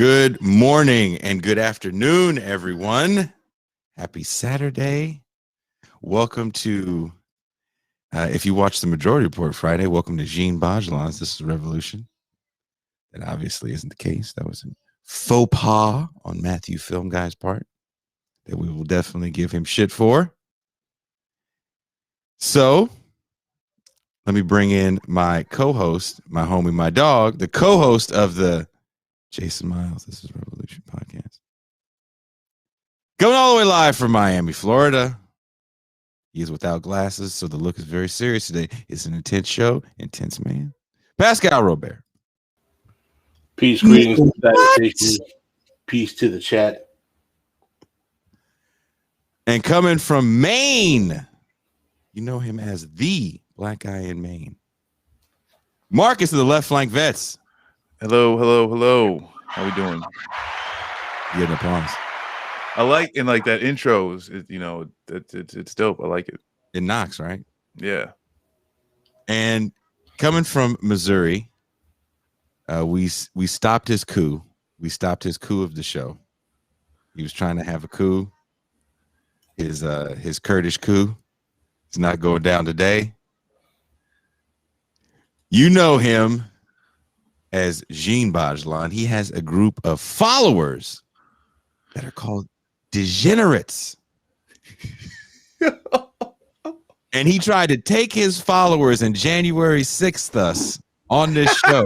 Good morning and good afternoon, everyone. Happy Saturday. Welcome to, if you watch the Majority Report Friday, welcome to Jean Bajlan's This is Revolution. That obviously isn't the case. That was a faux pas on Matthew Film Guy's part that we will definitely give him shit for. So let me bring in my co-host, my homie, my dog, the co-host of the Jason Miles, This is Revolution podcast. Coming all the way live from Miami, Florida. He is without glasses, so the look is very serious today. It's an intense show, intense man. Pascal Robert. Peace, greetings, salutations, peace to the chat. And coming from Maine, you know him as the black guy in Maine. Marcus of the Left Flank Vets. Hello. How we doing? Getting applause. I like that intros. It's dope. I like it. It knocks, right? Yeah. And coming from Missouri, we stopped his coup. We stopped his coup of the show. He was trying to have a coup. His Kurdish coup. It's not going down today. You know him as Jean Bajlan. He has a group of followers that are called degenerates. And he tried to take his followers and January 6th us on this show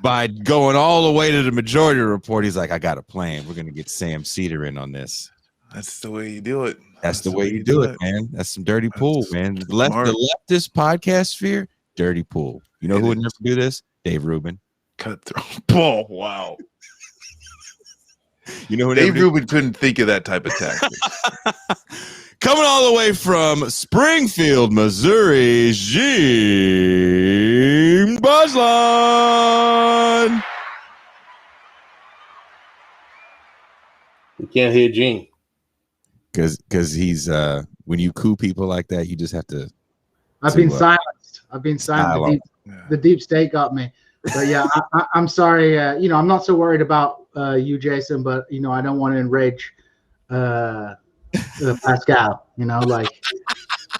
by going all the way to the Majority Report. He's like, I got a plan. We're going to get Sam Cedar in on this. That's the way you do it. That's the way you do it, man. That's some dirty pool, man. The leftist podcast sphere, dirty pool. You know who would never do this? Dave Rubin. Cutthroat. Oh, wow. You know who Dave Rubin couldn't think of that type of tactic. Coming all the way from Springfield, Missouri, Jean Bajlan. We can't hear Gene. Because he's when you coup people like that, you just have to. I've been silenced. The deep state got me. But yeah, I'm sorry. I'm not so worried about you, Jason, but I don't want to enrage Pascal.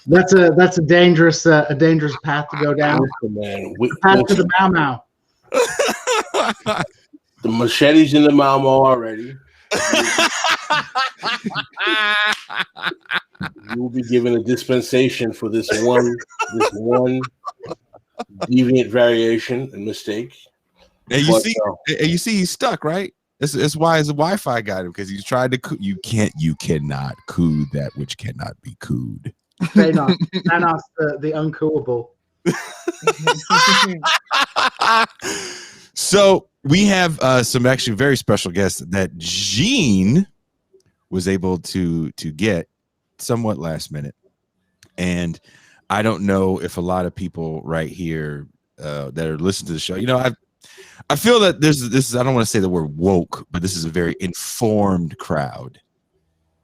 That's a dangerous path to go down. Man, path to the Mau Mau. The machete's in the Mau Mau already. You will be given a dispensation for this one deviant variation and mistake. And you see, he's stuck, right? That's why his Wi-Fi got him, because he's tried to coup. You cannot coup that which cannot be cooed. Thanos, the uncooable. So we have some actually very special guests that Jean was able to get somewhat last minute, and I don't know if a lot of people right here that are listening to the show, I feel that this is, I don't want to say the word woke, but this is a very informed crowd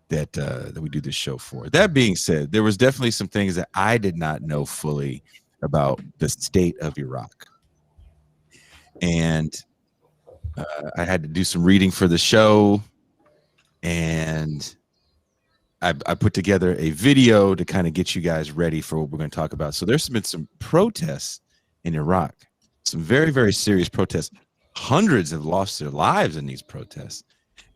that we do this show for. That being said, there was definitely some things that I did not know fully about the state of Iraq, and I had to do some reading for the show, and I put together a video to kind of get you guys ready for what we're going to talk about. So there's been some protests in Iraq, some very, very serious protests. Hundreds have lost their lives in these protests.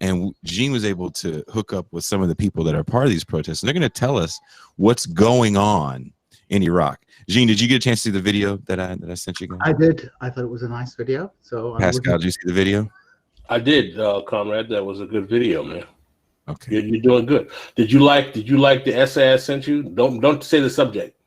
And Jean was able to hook up with some of the people that are part of these protests, and they're going to tell us what's going on in Iraq. Jean, did you get a chance to see the video that I sent you guys? I did. I thought it was a nice video. So Pascal, did you see the video? I did, Comrade. That was a good video, man. Okay, you're doing good. Did you like the essay I sent you? Don't say the subject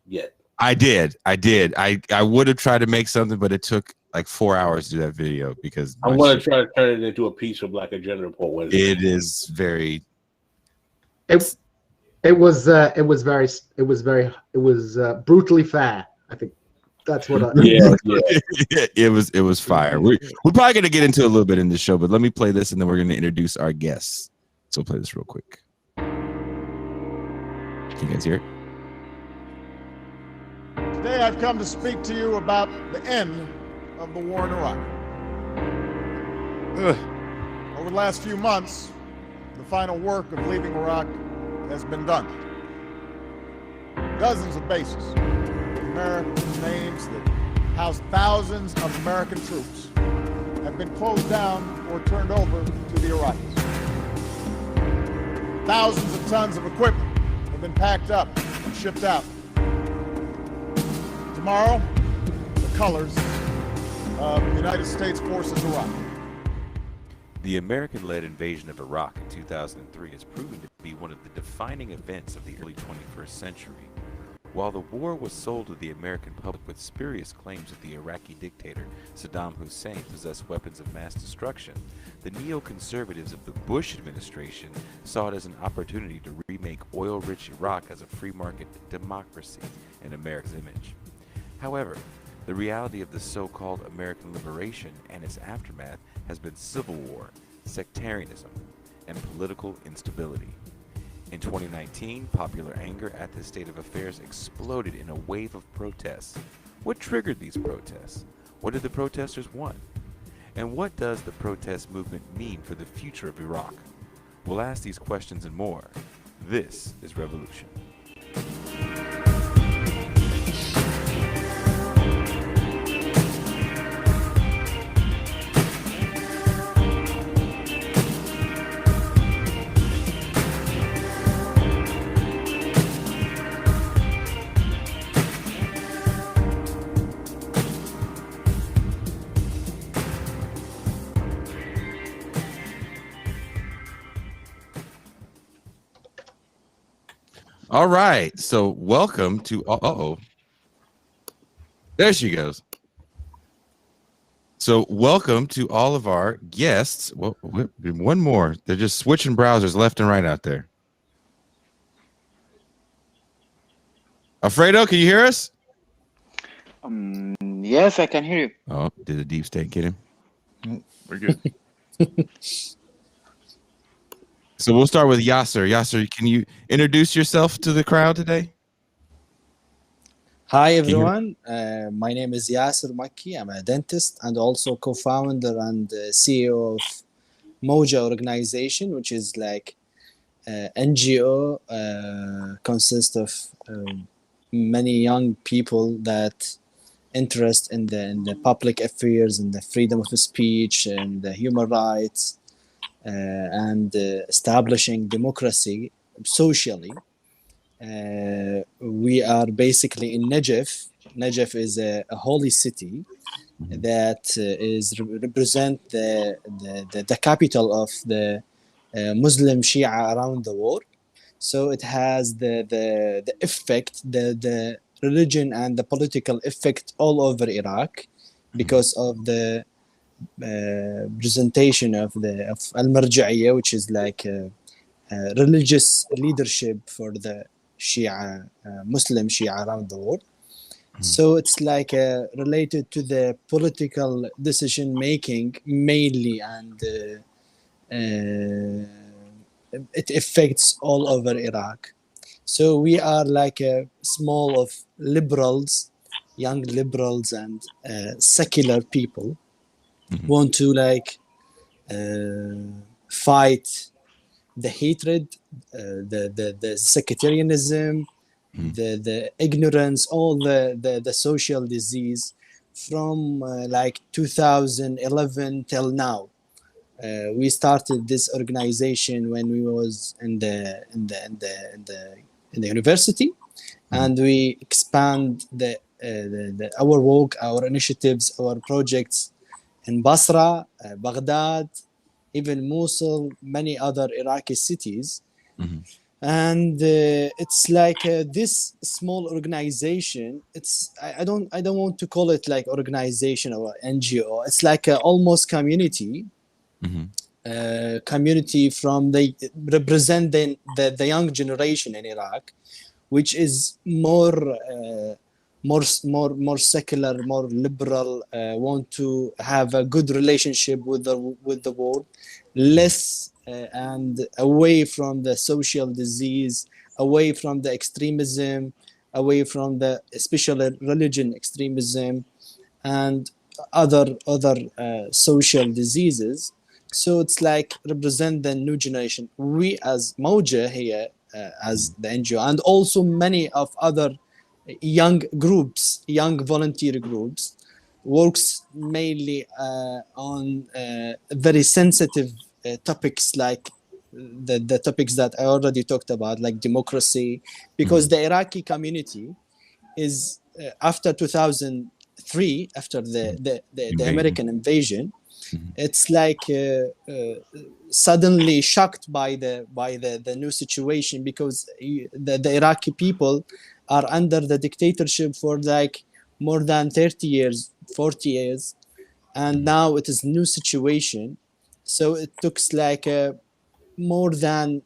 yet. I did. I would have tried to make something, but it took like 4 hours to do that video because I want to try to turn it into a piece of like a gender report. It is very. It was brutally fair. I think that's what I. Yeah. It was fire. We're probably gonna get into a little bit in the show, but let me play this and then we're gonna introduce our guests. So play this real quick. Can you guys hear it? Today I've come to speak to you about the end of the war in Iraq. Ugh. Over the last few months, the final work of leaving Iraq has been done. Dozens of bases, American names that house thousands of American troops, have been closed down or turned over to the Iraqis. Thousands of tons of equipment have been packed up and shipped out. Tomorrow, the colors of the United States forces arrive. The American-led invasion of Iraq in 2003 has proven to be one of the defining events of the early 21st century. While the war was sold to the American public with spurious claims that the Iraqi dictator Saddam Hussein possessed weapons of mass destruction, the neoconservatives of the Bush administration saw it as an opportunity to remake oil-rich Iraq as a free market democracy in America's image. However, the reality of the so-called American liberation and its aftermath has been civil war, sectarianism, and political instability. In 2019, popular anger at this state of affairs exploded in a wave of protests. What triggered these protests? What did the protesters want? And what does the protest movement mean for the future of Iraq? We'll ask these questions and more. This is Revolution. All right. So welcome to there she goes. So welcome to all of our guests. Well, one more. They're just switching browsers left and right out there. Alfredo, can you hear us? Yes, I can hear you. Oh, did the deep state get him? We're good. So we'll start with Yasser. Yasser, can you introduce yourself to the crowd today? Hi, everyone. My name is Yasser Makki. I'm a dentist and also co-founder and CEO of Moja organization, which is like NGO, consists of many young people that interest in the public affairs and the freedom of speech and the human rights and establishing democracy socially. We are basically in Najaf. Najaf is a holy city that is represent the capital of the Muslim Shia around the world. So it has the effect, the religion and the political effect all over Iraq because of the presentation of Al-Marja'iyya, which is like religious leadership for the Shia, Muslim Shia around the world. So it's like related to the political decision making mainly, and it affects all over Iraq. So we are like a small of liberals, young liberals and secular people want to like fight the hatred, the sectarianism, the ignorance, all the social disease from like 2011 till now. We started this organization when we was in the university, and we expand our work, our initiatives, our projects in Basra, Baghdad, even Mosul, many other Iraqi cities. And it's like this small organization. I don't want to call it like organization or NGO. It's like almost community. Community from representing the young generation in Iraq, which is more secular, more liberal, want to have a good relationship with the world, less and away from the social disease, away from the extremism, away from the especially religion extremism, and other social diseases. So it's like represent the new generation. We as Moja here, as the NGO, and also many of other young groups, young volunteer groups, works mainly on very sensitive topics like the topics that I already talked about, like democracy, because the Iraqi community is after 2003, after the American invasion, it's like suddenly shocked by the new situation, because the Iraqi people are under the dictatorship for like more than 30 years, 40 years, and now it is new situation. So it took like more than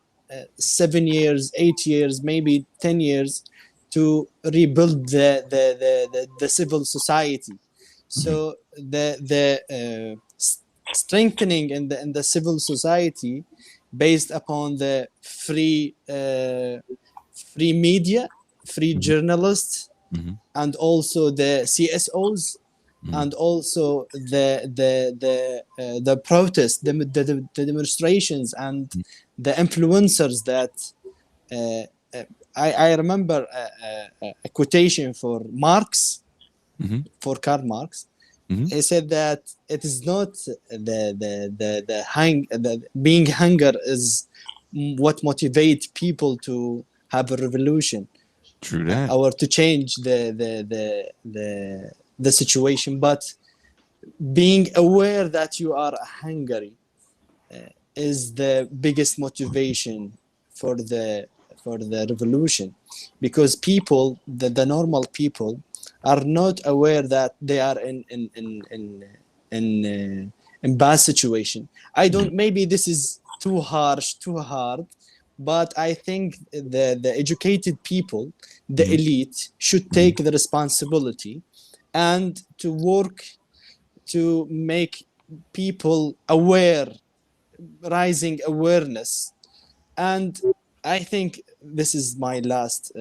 7 years, 8 years, maybe 10 years to rebuild the civil society. So the strengthening in the civil society based upon the free media, free journalists, and also the CSOs, and also the protests, the demonstrations, and the influencers that I remember a quotation for Marx, for Karl Marx. He said that it is not the being hunger is what motivates people to have a revolution. True that. Or to change the situation, but being aware that you are hungry is the biggest motivation for the revolution, because people, the normal people, are not aware that they are in bad situation. I don't. Maybe this is too harsh, too hard, but I think the educated people, the elite, should take the responsibility and to work to make people aware, rising awareness. And I think this is my last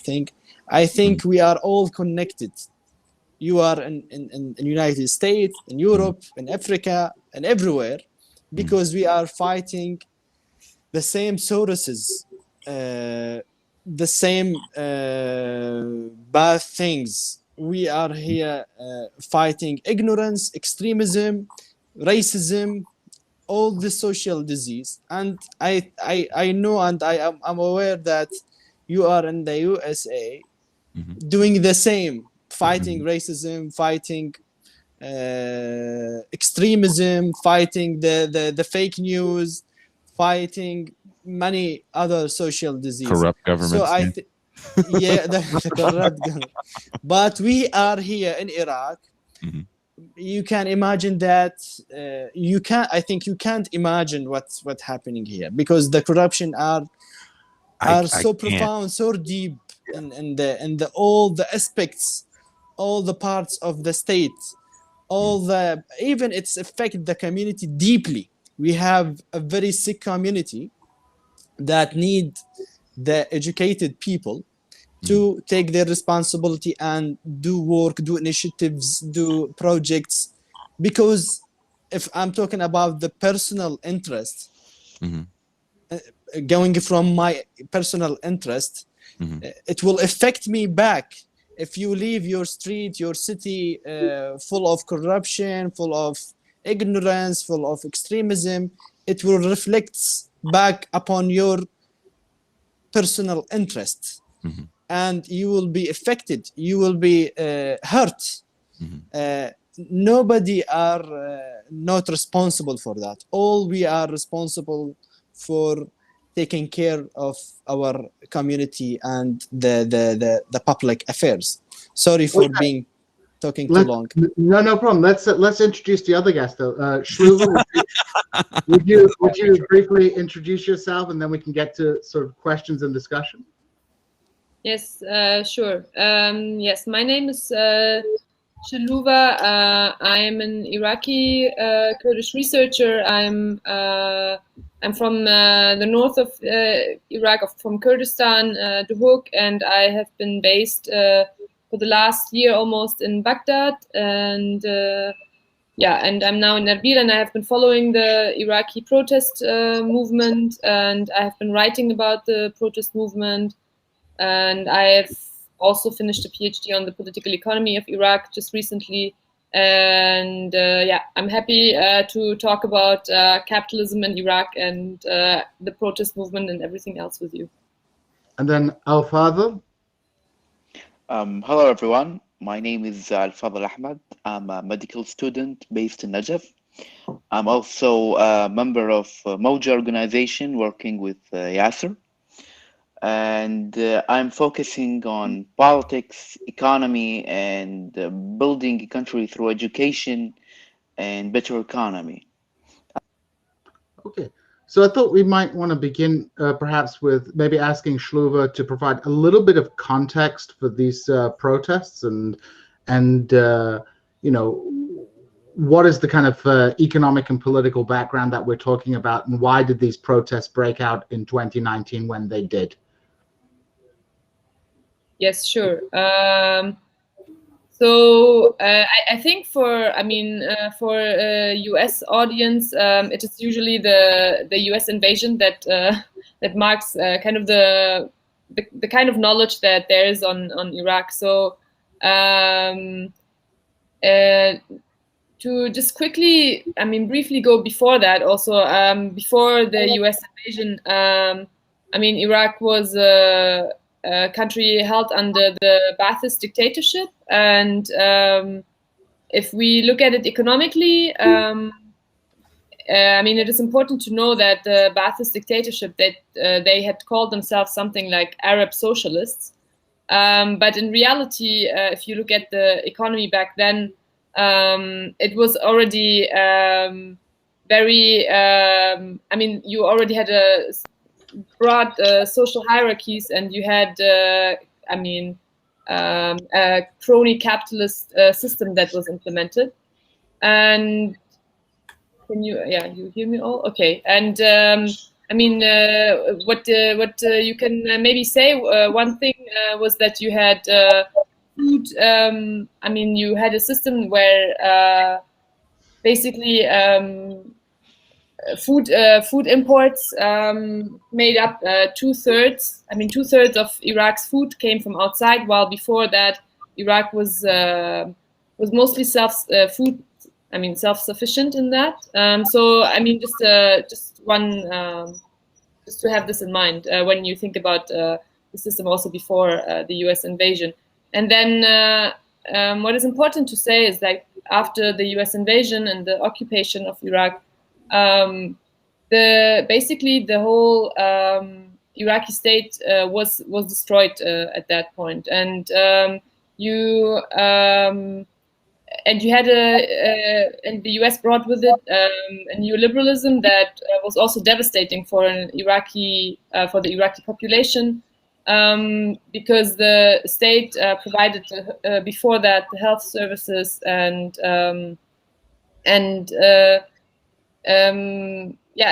thing. I think we are all connected. You are in United States, in Europe, in Africa, and everywhere, because we are fighting the same sources, the same bad things. We are here fighting ignorance, extremism, racism, all the social disease. And I know, and I'm aware that you are in the USA doing the same, fighting racism, fighting extremism, fighting the fake news, fighting many other social diseases. Corrupt governments. So I yeah, the corrupt government. But we are here in Iraq. You can imagine that I think you can't imagine what's happening here, because the corruption are so profound, so deep in the all the aspects, all the parts of the state, even it's affected the community deeply. We have a very sick community that need the educated people to take their responsibility and do work, do initiatives, do projects. Because if I'm talking about the personal interest, going from my personal interest, it will affect me back. If you leave your street, your city full of corruption, full of ignorance, full of extremism, it will reflect back upon your personal interest. And you will be affected, you will be hurt. Nobody are not responsible for that. All we are responsible for taking care of our community and the public affairs. Sorry for talking too long. No problem. Let's introduce the other guest though. Schluwa, would you briefly introduce yourself, and then we can get to sort of questions and discussion? Yes, sure. Yes, my name is Schluwa. I am an Iraqi Kurdish researcher. I'm from the north of Iraq, from Kurdistan, Duhok, and I have been based the for the last year almost in Baghdad, and yeah, and I'm now in Erbil, and I have been following the Iraqi protest movement, and I have been writing about the protest movement, and I have also finished a PhD on the political economy of Iraq just recently. And yeah, I'm happy to talk about capitalism in Iraq and the protest movement and everything else with you. And then Al-Fadl. Hello, everyone. My name is Al-Fadl Ahmed. I'm a medical student based in Najaf. I'm also a member of Moja organization working with Yasser. And I'm focusing on politics, economy, and building a country through education and better economy. Okay, so I thought we might want to begin perhaps with maybe asking Schluwa to provide a little bit of context for these protests and you know, what is the kind of economic and political background that we're talking about, and why did these protests break out in 2019 when they did? Yes, sure. So I think for U.S. audience, it is usually the U.S. invasion that that marks kind of the kind of knowledge that there is on Iraq. So to just quickly, briefly go before that also, before the U.S. invasion, Iraq was a country held under the Ba'athist dictatorship, and if we look at it economically, it is important to know that the Ba'athist dictatorship, that they had called themselves something like Arab socialists, but in reality, if you look at the economy back then, it was already very. You already had a broad social hierarchies, and you had a crony capitalist system that was implemented. And can you hear me all? Okay. And what you can maybe say, one thing was that you had food. You had a system where basically food imports made up 2/3. 2/3 of Iraq's food came from outside, while before that Iraq was mostly self-sufficient in that. Just to have this in mind when you think about the system also before the U.S. invasion. And then what is important to say is that after the U.S. invasion and the occupation of Iraq, the whole Iraqi state was destroyed at that point, and you had and the U.S. brought with it a neoliberalism that was also devastating for the Iraqi population, because the state provided before that the health services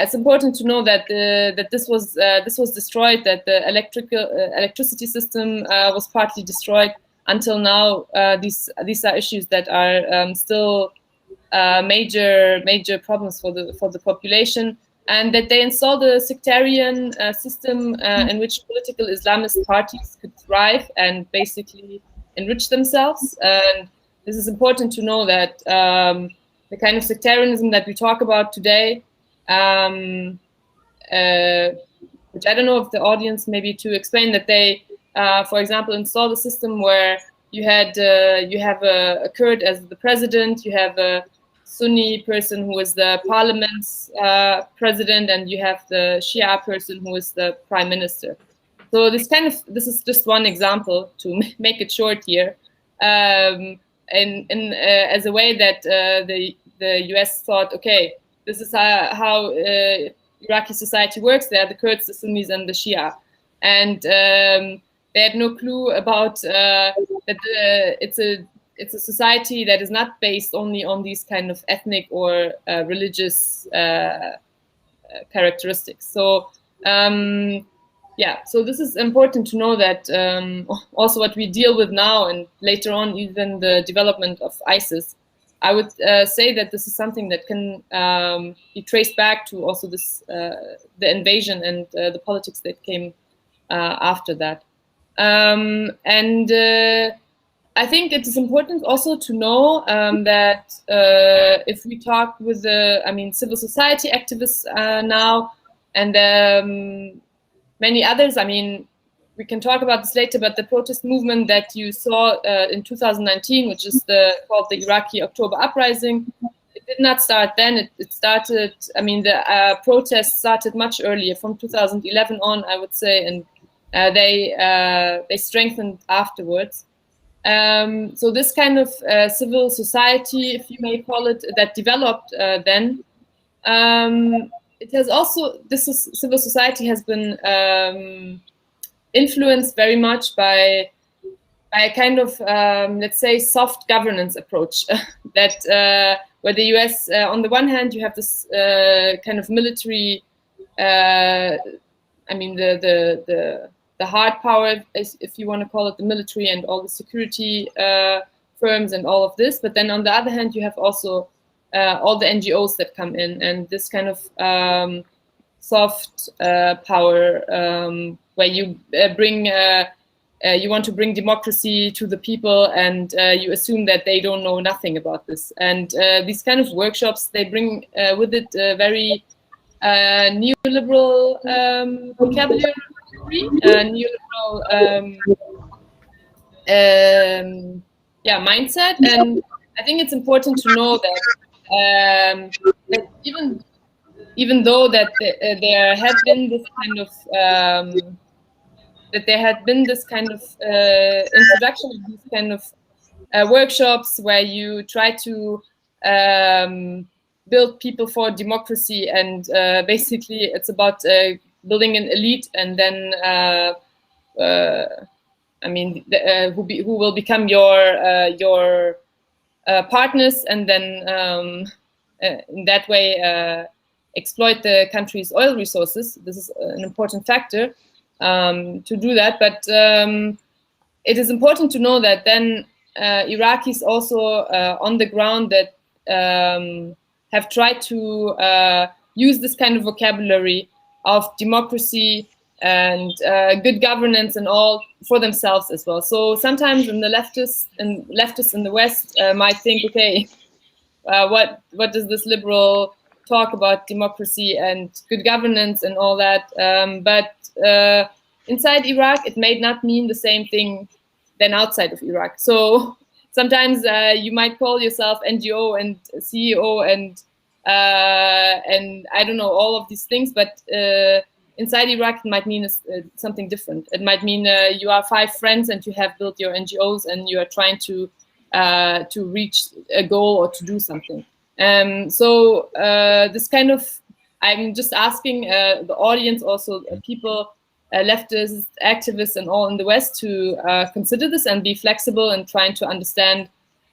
it's important to know that this was destroyed, that the electricity system was partly destroyed. Until now, these are issues that are still major problems for the population, and that they installed a sectarian system in which political Islamist parties could thrive and basically enrich themselves. And this is important to know that the kind of sectarianism that we talk about today, which I don't know if the audience, maybe to explain that they, for example, installed a system where you have a Kurd as the president, you have a Sunni person who is the parliament's president, and you have the Shia person who is the prime minister. So this is just one example to make it short here, and as a way that the US thought, okay, this is how Iraqi society works. There are the Kurds, the Sunnis, and the Shia, and they had no clue about that it's a society that is not based only on these kind of ethnic or religious characteristics. So yeah, so this is important to know that also what we deal with now and later on, even the development of ISIS, I would say that this is something that can be traced back to also this the invasion and the politics that came after that. I think it is important also to know that if we talk with the, civil society activists now and many others, we can talk about this later, but the protest movement that you saw in 2019, which is called the Iraqi October Uprising, it did not start then. It started, the protests started much earlier, from 2011 on, I would say, and they strengthened afterwards. So this kind of civil society, if you may call it, that developed then, it has also, civil society has been influenced very much by a kind of, let's say, soft governance approach that where the US, on the one hand, you have this kind of military, the hard power, if you want to call it, the military and all the security firms and all of this. But then on the other hand, you have also all the NGOs that come in, and this kind of soft power where you bring, you want to bring democracy to the people, and you assume that they don't know nothing about this. And these kind of workshops, they bring with it very neoliberal vocabulary, neoliberal mindset. And I think it's important to know that, that even though that there had been this kind of introduction of these kind of workshops where you try to build people for democracy, and basically it's about building an elite, and then who will become your partners, and then in that way exploit the country's oil resources. This is an important factor to do that. But it is important to know that then Iraqis also on the ground that have tried to use this kind of vocabulary of democracy and good governance and all for themselves as well. So sometimes in the leftists in the West might think, okay, what does this liberal talk about democracy and good governance and all that? But inside Iraq, it may not mean the same thing than outside of Iraq. So sometimes you might call yourself NGO and CEO and I don't know, all of these things, but inside Iraq it might mean something different. It might mean you are 5 friends and you have built your NGOs and you are trying to reach a goal or to do something. So this kind of, I'm just asking the audience, also people, leftists, activists, and all in the West to consider this and be flexible and trying to understand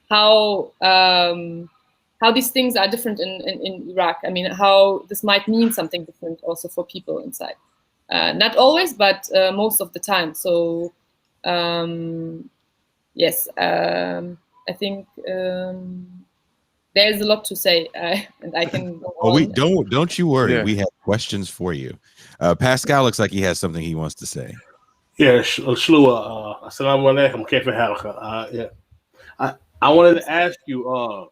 how these things are different in Iraq. I mean, how this might mean something different also for people inside. Not always, but most of the time. So yes, I think there's a lot to say, and I can go on. Don't you worry. Yeah. We have questions for you. Pascal looks like he has something he wants to say. Yeah, Schluwa, assalamu alaikum, kayfa halka. I wanted to ask you,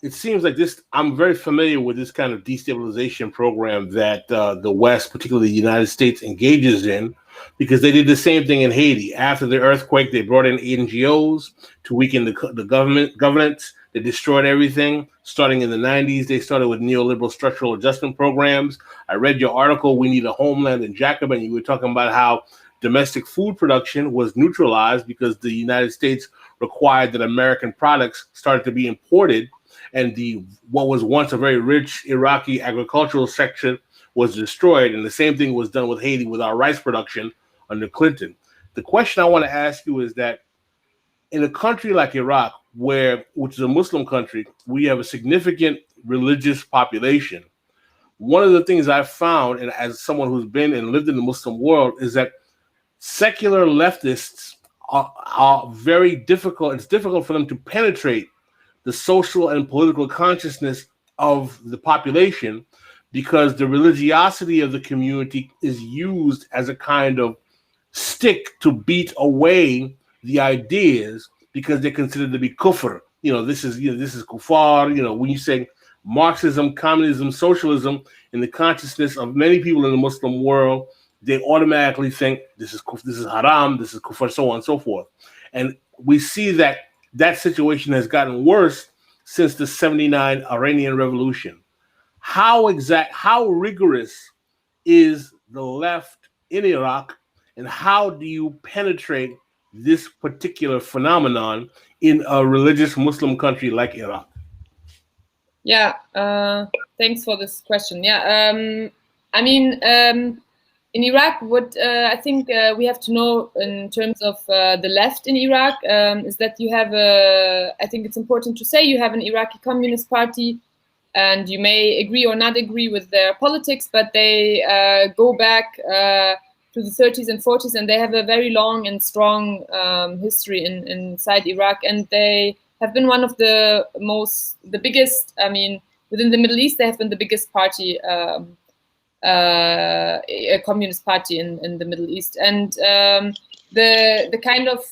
it seems like this, I'm very familiar with this kind of destabilization program that the West, particularly the United States, engages in, because they did the same thing in Haiti. After the earthquake, they brought in NGOs to weaken the governance. They destroyed everything. Starting in the 90s, they started with neoliberal structural adjustment programs. I read your article, We Need a Homeland in Jacob, and you were talking about how domestic food production was neutralized because the United States required that American products started to be imported, and what was once a very rich Iraqi agricultural section was destroyed. And the same thing was done with Haiti with our rice production under Clinton. The question I want to ask you is that in a country like Iraq, which is a Muslim country, we have a significant religious population. one of the things I've found, and as someone who's been and lived in the Muslim world, is that secular leftists are very difficult. It's difficult for them to penetrate the social and political consciousness of the population, because the religiosity of the community is used as a kind of stick to beat away the ideas, because they're considered to be kufr. This is kuffar. When you say Marxism, communism, socialism, in the consciousness of many people in the Muslim world, they automatically think this is haram, this is kufr, so on and so forth. And we see that situation has gotten worse since the 79 Iranian Revolution. How rigorous is the left in Iraq, and how do you penetrate this particular phenomenon in a religious Muslim country like Iraq? Yeah, thanks for this question. Yeah, in Iraq, what I think we have to know in terms of the left in Iraq is that you have I think it's important to say you have an Iraqi Communist Party, and you may agree or not agree with their politics, but they go back to the 30s and 40s, and they have a very long and strong history inside Iraq, and they have been one of the biggest, within the Middle East, they have been the biggest party, a communist party in the Middle East. And the kind of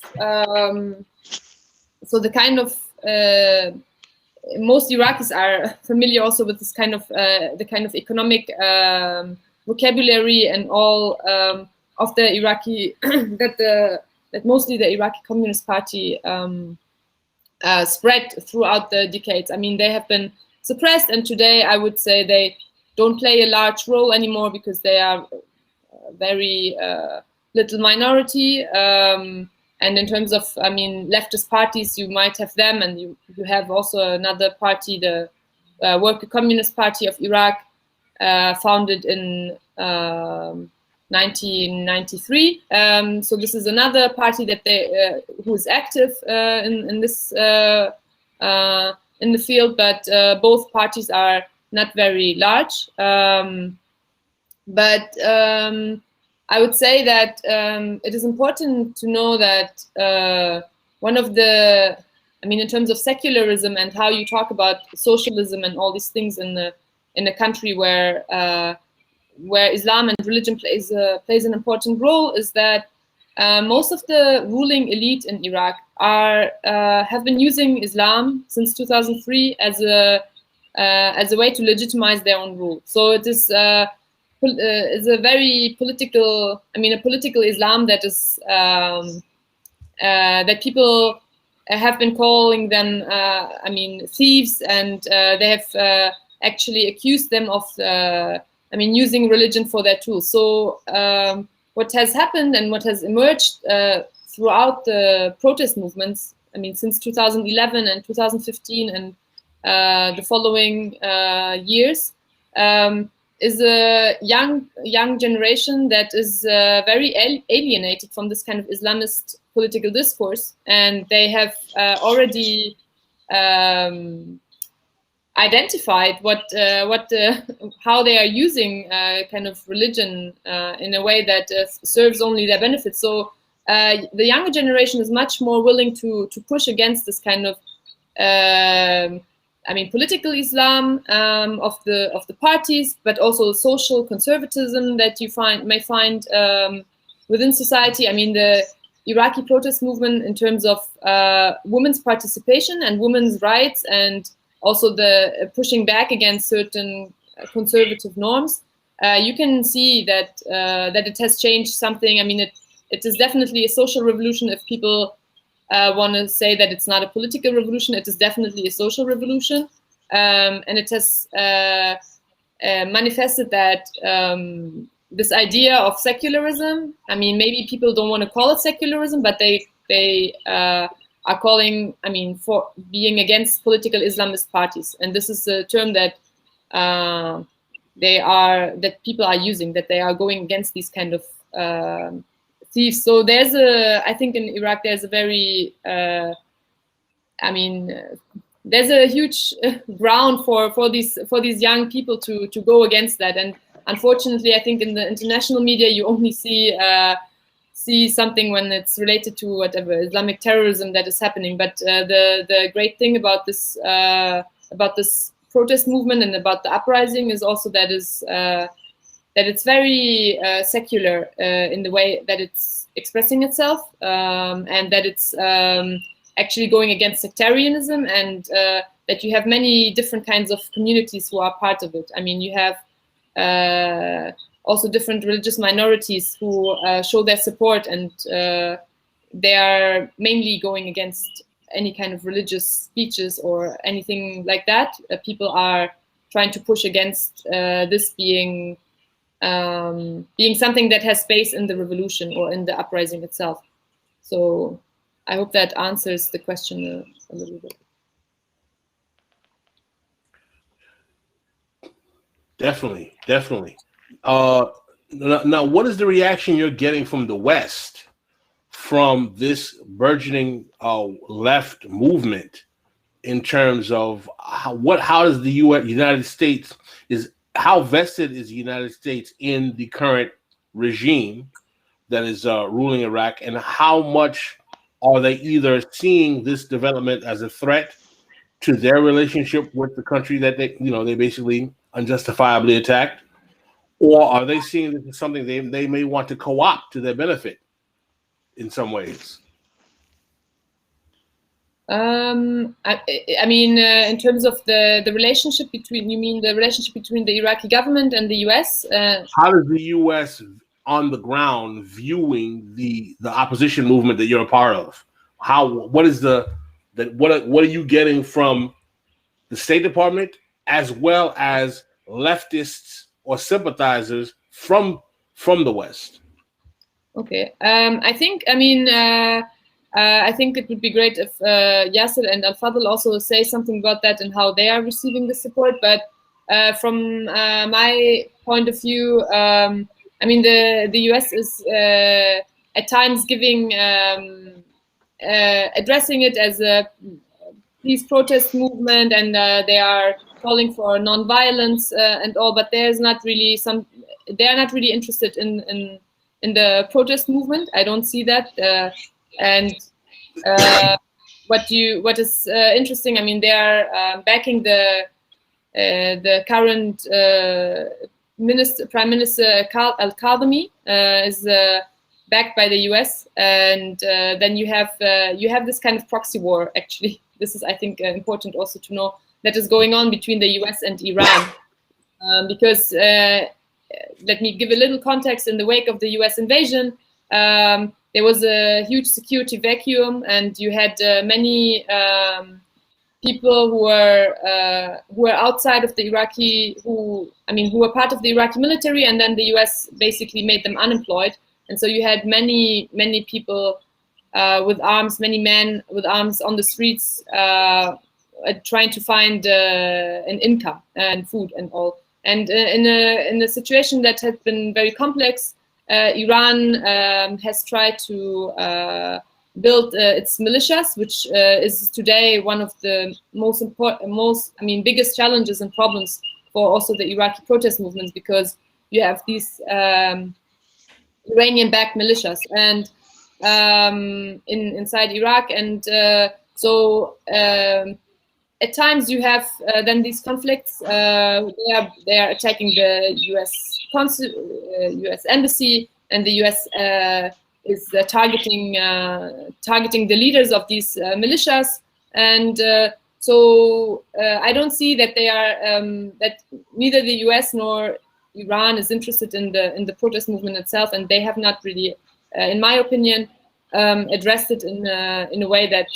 most Iraqis are familiar also with this kind of the kind of economic vocabulary and all of the Iraqi that mostly the Iraqi Communist Party spread throughout the decades. I mean, they have been suppressed, and today I would say they don't play a large role anymore because they are very little minority. And in terms of, leftist parties, you might have them, and you have also another party, the Worker Communist Party of Iraq, founded in 1993. So this is another party that who is active in this in the field, but both parties are not very large. But I would say that it is important to know that one of the, in terms of secularism and how you talk about socialism and all these things in a country where Islam and religion plays an important role, is that most of the ruling elite in Iraq have been using Islam since 2003 as a way to legitimize their own rule. So it is a very political, a political Islam that is that people have been calling them, thieves, and they have actually accused them of, using religion for their tools. So what has happened and what has emerged throughout the protest movements, since 2011 and 2015 and the following years, is a young generation that is very alienated from this kind of Islamist political discourse, and they have already identified how they are using kind of religion in a way that serves only their benefits. So the younger generation is much more willing to push against this kind of political Islam of the parties, but also social conservatism that you may find within society. The Iraqi protest movement in terms of women's participation and women's rights, and also the pushing back against certain conservative norms. You can see that it has changed something. It is definitely a social revolution. If people want to say that it's not a political revolution, it is definitely a social revolution, and it has manifested that this idea of secularism. Maybe people don't want to call it secularism, but they are calling, for being against political Islamist parties, and this is a term that people are using, that they are going against these kind of thieves. So I think in Iraq there's a very, there's a huge ground for these young people to go against that. And unfortunately, I think in the international media you only see something when it's related to whatever Islamic terrorism that is happening. But the great thing about this protest movement and about the uprising is also that it's very secular in the way that it's expressing itself, and that it's actually going against sectarianism, and that you have many different kinds of communities who are part of it. I mean, you have also different religious minorities who show their support, and they are mainly going against any kind of religious speeches or anything like that. People are trying to push against this being something that has space in the revolution or in the uprising itself. So I hope that answers the question a little bit. Definitely. Now, what is the reaction you're getting from the West from this burgeoning left movement in terms of how does the United States how vested is the United States in the current regime that is ruling Iraq, and how much are they either seeing this development as a threat to their relationship with the country that they basically unjustifiably attacked, or are they seeing this as something they may want to co-opt to their benefit in some ways? I mean, in terms of the relationship between, you mean the relationship between the Iraqi government and the U.S.? How does the U.S. on the ground viewing the opposition movement that you're a part of? What are you getting from the State Department as well as leftists or sympathizers from the West? Okay, I think it would be great if Yasser and Al-Fadl also say something about that and how they are receiving the support. But from my point of view, I mean, the US is at times addressing it as a peace protest movement, and they are calling for non-violence and all. But they are not really interested in the protest movement. I don't see that. And what is interesting, I mean, they are backing the current Prime Minister Al-Kadhimi is backed by the US, and then you have this kind of proxy war. Actually, this is, I think, important also to know that is going on between the US and Iran, because let me give a little context. In the wake of the US invasion, there was a huge security vacuum, and you had many people who were outside of the Iraqi, who were part of the Iraqi military, and then the US basically made them unemployed. And so you had many people with arms, many men with arms on the streets, trying to find an income and food and all. And in a situation that had been very complex, Iran has tried to build its militias, which is today one of the biggest challenges and problems for also the Iraqi protest movements, because you have these Iranian-backed militias and inside Iraq, and so at times you have then these conflicts. They are attacking the U.S. embassy, and the U.S. is targeting the leaders of these militias, and so I don't see that they are that neither the U.S. nor Iran is interested in the protest movement itself, and they have not really, in my opinion, addressed it in a way that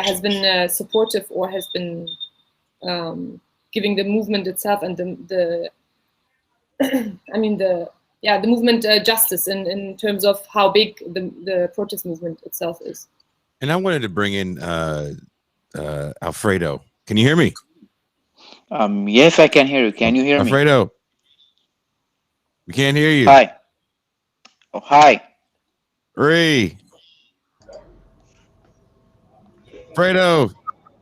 has been supportive or has been giving the movement itself and the movement justice in terms of how big the protest movement itself is. And I wanted to bring in Alfredo. Can you hear me? Yes, I can hear you. Can you hear me? Alfredo, we can't hear you. Hi. Oh, hi. Alfredo.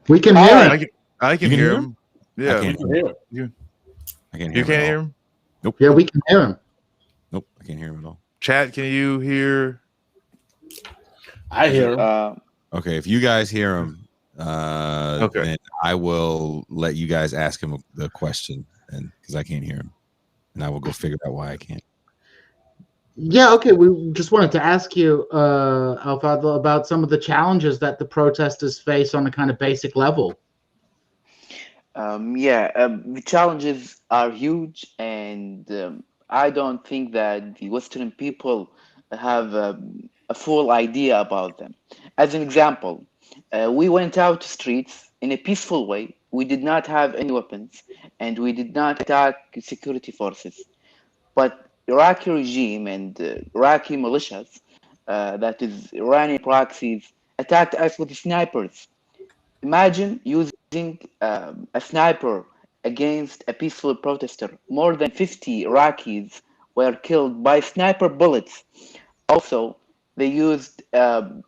We can hear him. I can hear him. Yeah, I can't hear him. You can't you hear him. can't at all. hear him. Nope. Yeah, we can hear him. Nope. I can't hear him at all. Chat, can you hear? I hear him. Okay, if you guys hear him, Okay. then I will let you guys ask him the question, and because I can't hear him, and I will go figure out why I can't. Yeah, okay. We just wanted to ask you, Al-Fadl, about some of the challenges that the protesters face on a kind of basic level. The challenges are huge, and I don't think that the Western people have a full idea about them. As an example, we went out to streets in a peaceful way. We did not have any weapons, and we did not attack security forces. But Iraqi regime and Iraqi militias, that is Iranian proxies, attacked us with snipers. Imagine using a sniper against a peaceful protester. More than 50 Iraqis were killed by sniper bullets. Also, they used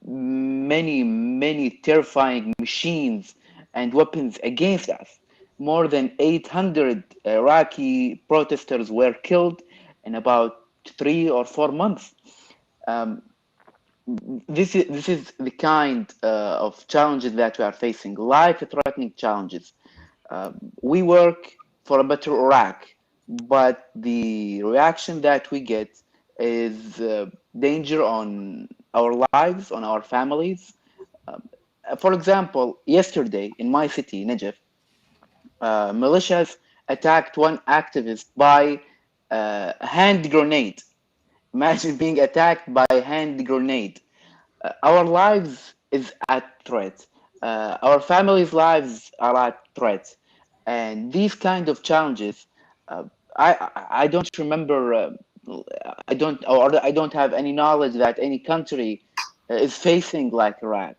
many terrifying machines and weapons against us. More than 800 Iraqi protesters were killed in about 3 or 4 months. This is the kind of challenges that we are facing, life-threatening challenges. We work for a better Iraq, but the reaction that we get is danger on our lives, on our families. For example, yesterday in my city, Najaf, militias attacked one activist by a hand grenade. Imagine being attacked by a hand grenade. Our lives is at threat. Our families' lives are at threat, and these kind of challenges, I don't remember. I don't have any knowledge that any country is facing like Iraq.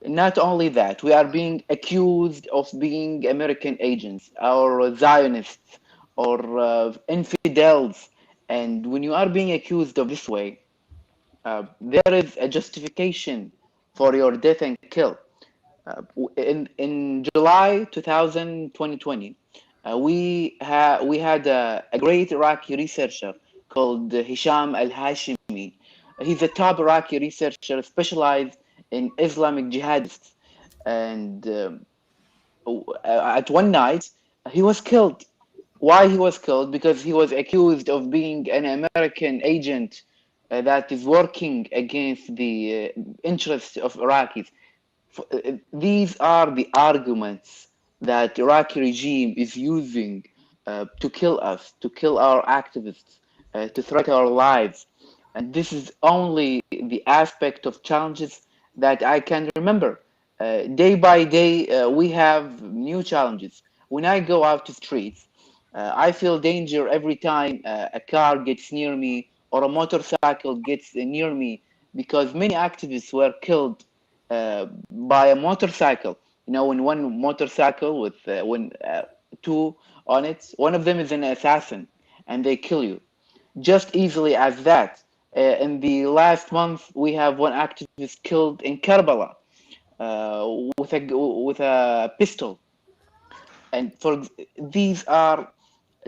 Not only that, we are being accused of being American agents or Zionists or infidels. And when you are being accused of this way, there is a justification for your death and kill. In July 2020, we had a great Iraqi researcher called Hisham al-Hashimi. He's a top Iraqi researcher specialized in Islamic jihadists. And at one night, he was killed. Why he was killed? Because he was accused of being an American agent that is working against the interests of Iraqis. These are the arguments that Iraqi regime is using to kill us, to kill our activists, to threaten our lives. And this is only the aspect of challenges that I can remember. Day by day, we have new challenges. When I go out to streets, I feel danger every time a car gets near me or a motorcycle gets near me, because many activists were killed by a motorcycle. You know, in one motorcycle with two on it, one of them is an assassin, and they kill you just easily as that. In the last month, we have one activist killed in Karbala with a pistol. And these are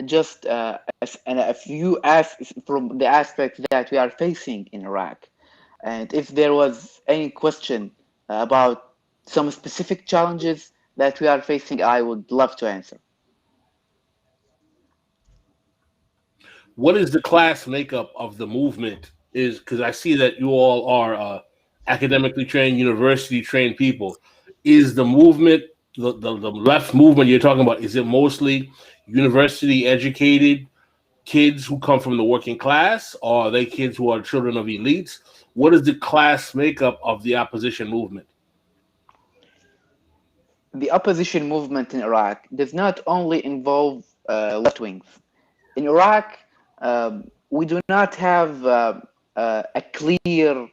just a few from the aspects that we are facing in Iraq. And if there was any question about some specific challenges that we are facing, I would love to answer. What is the class makeup of the movement? Is because I see that you all are academically trained, university trained people. Is the movement, the left movement you're talking about, is it mostly university educated kids who come from the working class, or are they kids who are children of elites? What is the class makeup of the opposition movement? The opposition movement in Iraq does not only involve left wings. In Iraq, we do not have a clear,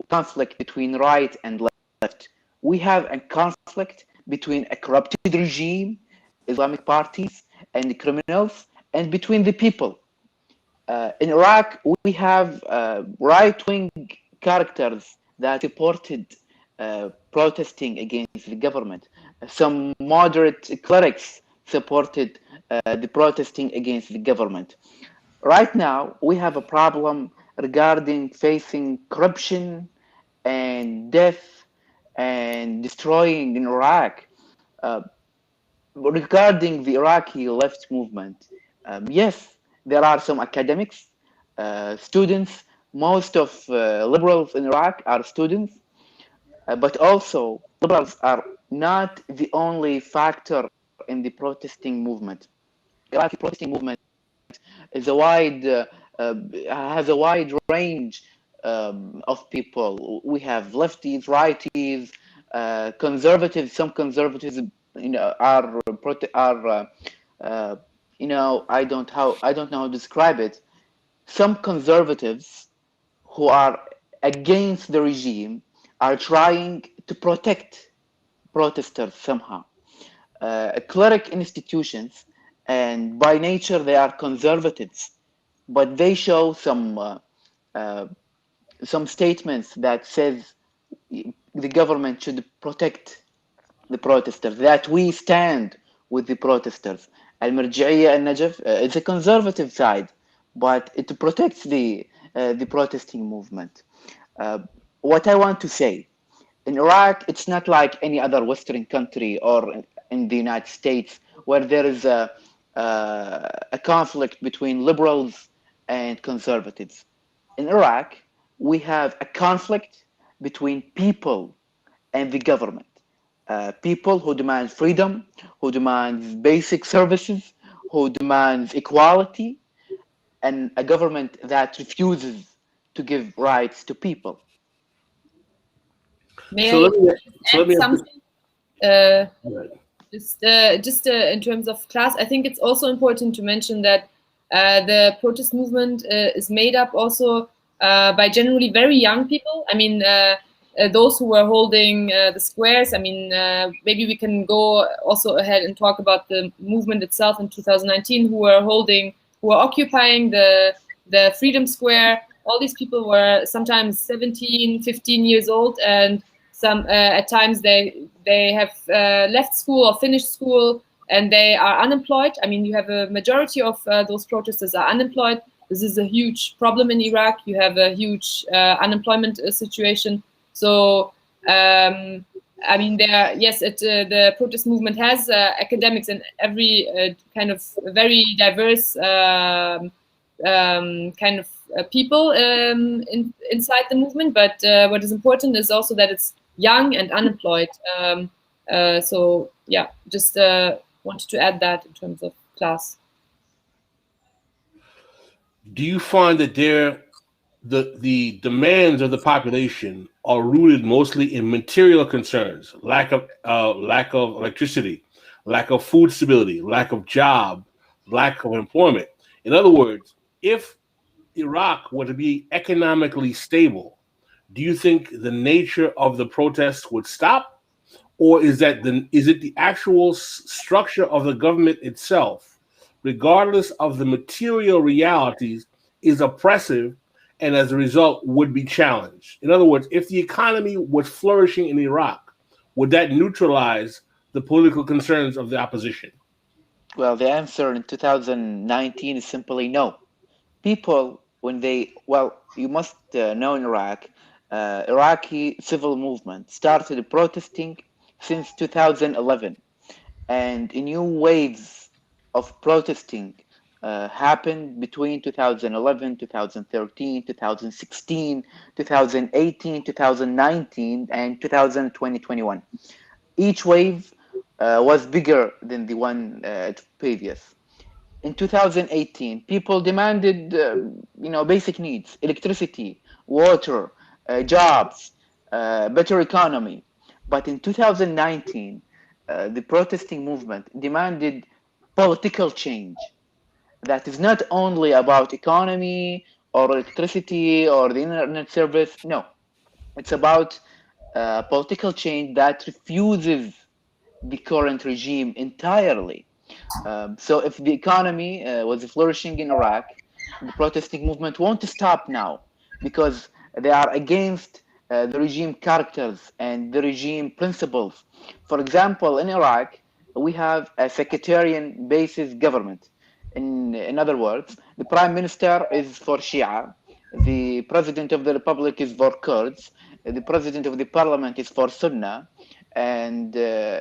conflict between right and left. We have a conflict between a corrupted regime, Islamic parties, and the criminals, and between the people. In Iraq, we have right-wing characters that supported protesting against the government. Some moderate clerics supported the protesting against the government. Right now, we have a problem regarding facing corruption and death and destroying in Iraq. Regarding the Iraqi left movement, yes, there are some academics, students. Most of liberals in Iraq are students, but also liberals are not the only factor in the protesting movement. Iraqi protesting movement is a wide has a wide range of people. We have lefties, righties, conservatives. Some conservatives, are I don't know how to describe it. Some conservatives who are against the regime are trying to protect protesters somehow. Cleric institutions, and by nature they are conservatives, but they show some statements that says the government should protect the protesters, that we stand with the protesters. Al-Marji'iyya al-Najaf is a conservative side, but it protects the protesting movement. What I want to say, in Iraq, it's not like any other Western country or in the United States where there is a conflict between liberals and conservatives. In Iraq, we have a conflict between people and the government. People who demand freedom, who demand basic services, who demand equality, and a government that refuses to give rights to people. May So I let me add something? Just in terms of class, I think it's also important to mention that the protest movement is made up also by generally very young people. I mean, those who were holding the squares. I mean, maybe we can go also ahead and talk about the movement itself in 2019, who were occupying the Freedom Square. All these people were sometimes 17, 15 years old, and some at times they have left school or finished school, and they are unemployed. I mean, you have a majority of those protesters are unemployed. This is a huge problem in Iraq. You have a huge unemployment situation. So, I mean, the protest movement has academics and every kind of very diverse kind of people inside the movement. But what is important is also that it's young and unemployed. So, yeah, just wanted to add that in terms of class. Do you find that the demands of the population are rooted mostly in material concerns, lack of electricity, lack of food stability, lack of job, lack of employment? In other words, if Iraq were to be economically stable, do you think the nature of the protests would stop, or is it the actual structure of the government itself, regardless of the material realities, is oppressive and as a result would be challenged? In other words, if the economy was flourishing in Iraq, would that neutralize the political concerns of the opposition? Well, the answer in 2019 is simply no. People, you must know in Iraq, Iraqi civil movement started protesting since 2011, and new waves of protesting happened between 2011, 2013, 2016, 2018, 2019, and 2021. Each wave was bigger than the one previous. In 2018, people demanded, basic needs: electricity, water, jobs, better economy. But in 2019, the protesting movement demanded political change. That is not only about economy or electricity or the internet service. No, it's about political change that refuses the current regime entirely. So if the economy was flourishing in Iraq, the protesting movement won't stop now because they are against the regime characters and the regime principles. For example, in Iraq, we have a sectarian basis government. In other words, the prime minister is for Shia, the president of the republic is for Kurds, the president of the parliament is for Sunni, and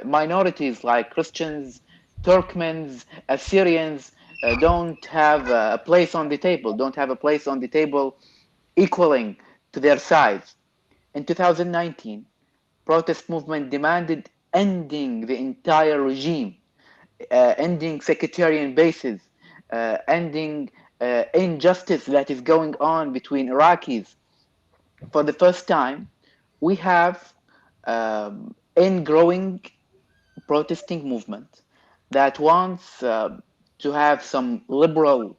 minorities like Christians, Turkmens, Assyrians don't have a place on the table, don't have a place on the table equaling to their size. In 2019, protest movement demanded ending the entire regime, ending sectarian bases, ending injustice that is going on between Iraqis. For the first time, we have in growing protesting movement that wants to have some liberal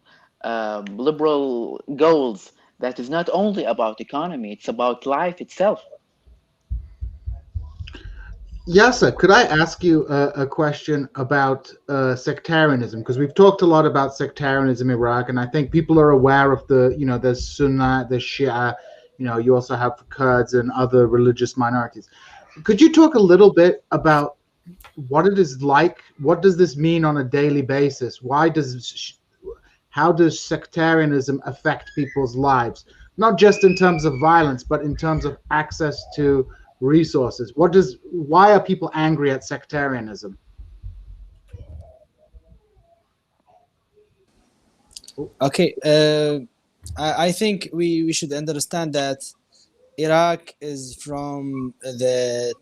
goals that is not only about economy, it's about life itself. Yasser, could I ask you a question about sectarianism? Because we've talked a lot about sectarianism in Iraq, and I think people are aware of there's Sunni, there's Shia, you also have Kurds and other religious minorities. Could you talk a little bit about what it is like? What does this mean on a daily basis? How does sectarianism affect people's lives? Not just in terms of violence, but in terms of access to resources. Why are people angry at sectarianism? Okay, I think we should understand that Iraq is from the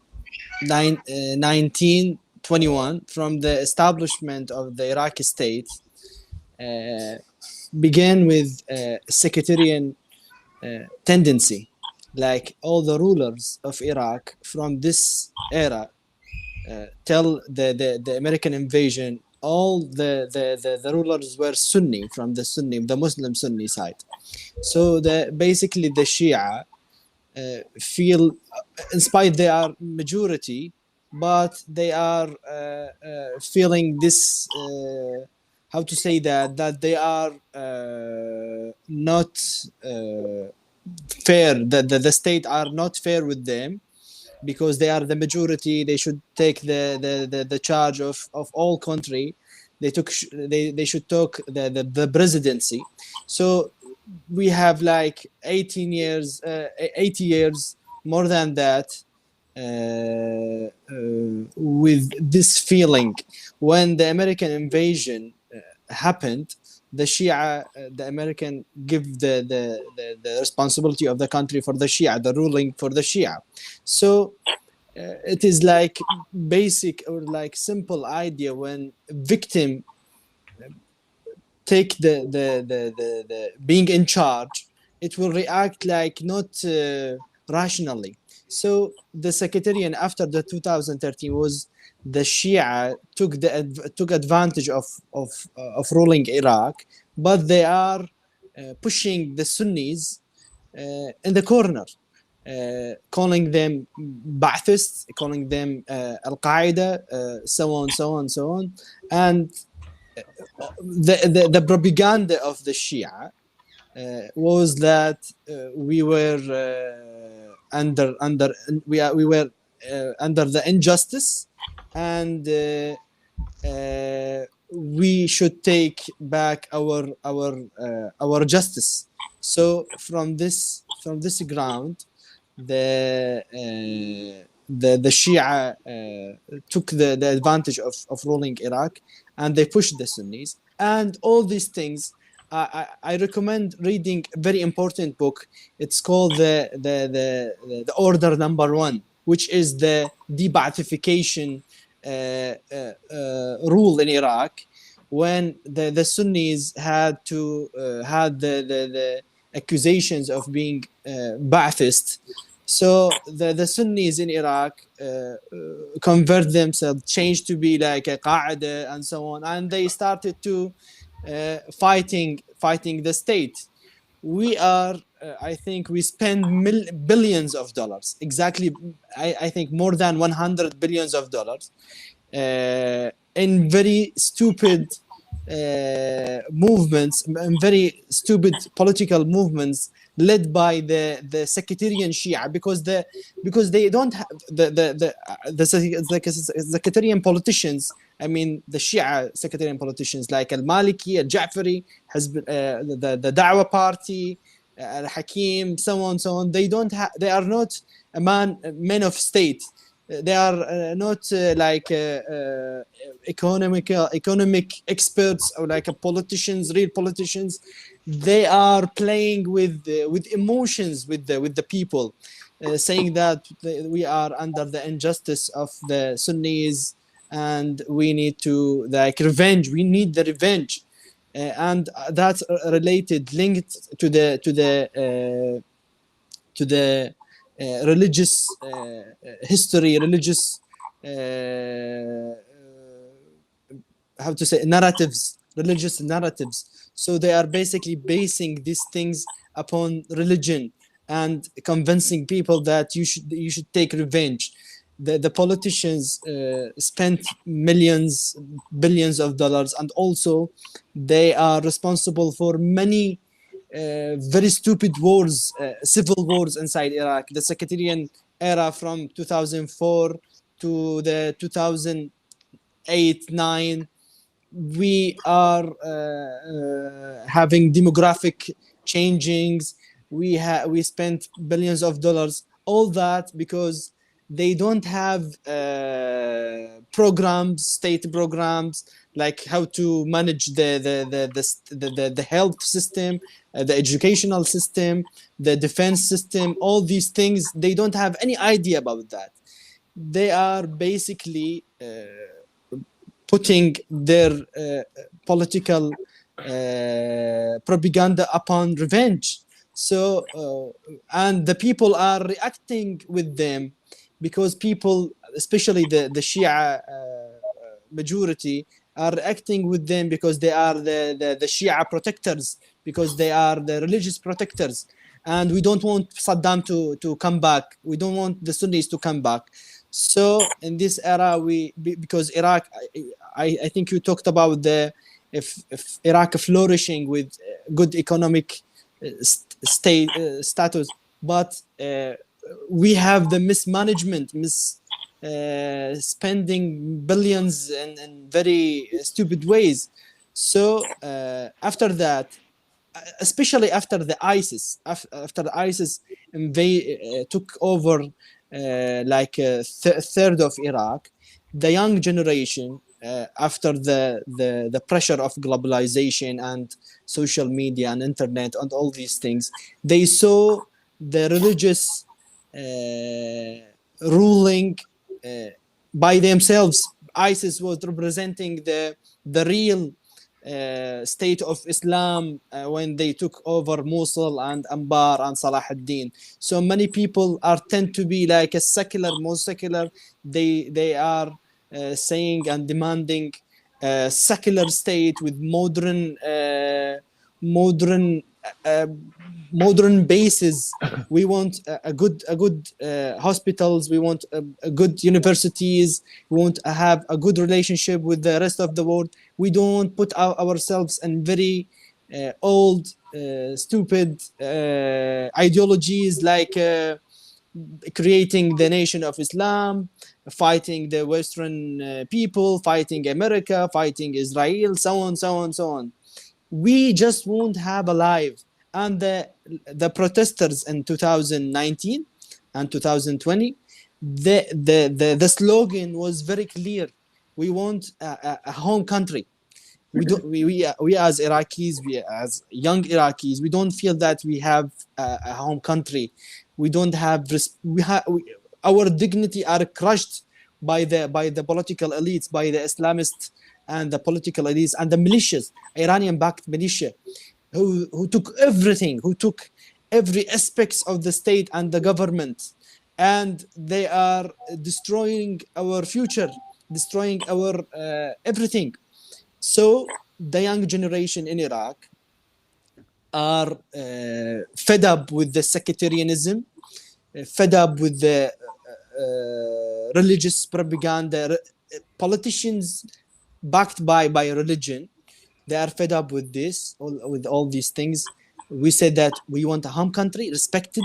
1921, from the establishment of the Iraqi state, began with sectarian tendency. Like all the rulers of Iraq from this era till the American invasion, all the rulers were Sunni, from the Muslim Sunni side. So basically the Shia feel, in spite they are majority, but they are feeling this, how to say that they are not fair, that the state are not fair with them, because they are the majority. They should take the charge of all country. They should take the presidency. So we have like 80 years more than that, with this feeling. When the American invasion happened, the Shia, the American give the responsibility of the country for the Shia, the ruling for the Shia. So it is like basic or like simple idea. When victim take the being in charge, it will react like not rationally. So the sectarian after the 2013 was the Shia took advantage of ruling Iraq, but they are pushing the Sunnis in the corner, calling them Ba'athists, calling them Al-Qaeda, so on, and the propaganda of the Shia was that we were under the injustice, and we should take back our justice. So from this ground, the Shia took the advantage of ruling Iraq, and they pushed the Sunnis. And all these things, I recommend reading a very important book. It's called the Order Number 1, which is the de-Ba'athification rule in Iraq, when the Sunnis had the accusations of being Ba'athist. So the Sunnis in Iraq convert themselves, changed to be like a Qaeda and so on, and they started to fighting the state. We are, I think we spend billions of dollars, exactly, I think more than 100 billions of dollars in very stupid movements and very stupid political movements led by the sectarian Shia, because they don't have the sectarian politicians. I mean, the Shia sectarian politicians like al-Maliki, al-Ja'fari, the Da'wah party, al-Hakim, so on. They are not men of state. They are not economic experts or like politicians, real politicians. They are playing with emotions with the people, saying that we are under the injustice of the Sunnis and we need to revenge. We need the revenge, and that's related, linked to the religious history, religious how to say narratives, religious narratives. So they are basically basing these things upon religion and convincing people that you should take revenge. The politicians spent billions of dollars, and also they are responsible for many very stupid wars, civil wars inside Iraq. The sectarian era from 2004 to the 2008-9. We are having demographic changings. We spent billions of dollars. All that because they don't have programs, state programs, like how to manage the health system, the educational system, the defense system. All these things, they don't have any idea about that. They are basically putting their political propaganda upon revenge. So and the people are reacting with them, because people, especially the Shia majority, are reacting with them because they are the Shia protectors, because they are the religious protectors, and we don't want Saddam to come back. We don't want the Sunnis to come back. So in this era, because Iraq, I think you talked about if Iraq flourishing with good economic status, but we have the mismanagement, spending billions in very stupid ways. So after that, especially after the ISIS, after ISIS took over third of Iraq, the young generation, after the pressure of globalization and social media and internet and all these things, they saw the religious ruling by themselves. ISIS was representing the real state of Islam when they took over Mosul and Anbar and Salah ad-Din. So many people tend to be like a more secular. They are saying and demanding a secular state with modern bases. We want a good hospitals. We want a good universities. We want to have a good relationship with the rest of the world. We don't put ourselves in very old, stupid ideologies like creating the nation of Islam, fighting the Western people, fighting America, fighting Israel, so on. We just won't have a life. And the protesters in 2019 and 2020, the slogan was very clear. We want a home country. We as Iraqis, we as young Iraqis, we don't feel that we have a home country. We don't have our dignity are crushed by the political elites, by the Islamists and the political elites and the militias, Iranian-backed militia, who took everything, who took every aspects of the state and the government, and they are destroying our future, destroying our everything. So the young generation in Iraq are fed up with the sectarianism, fed up with the religious propaganda, politicians backed by religion, They are fed up with this, with all these things. We said that we want a home country, respected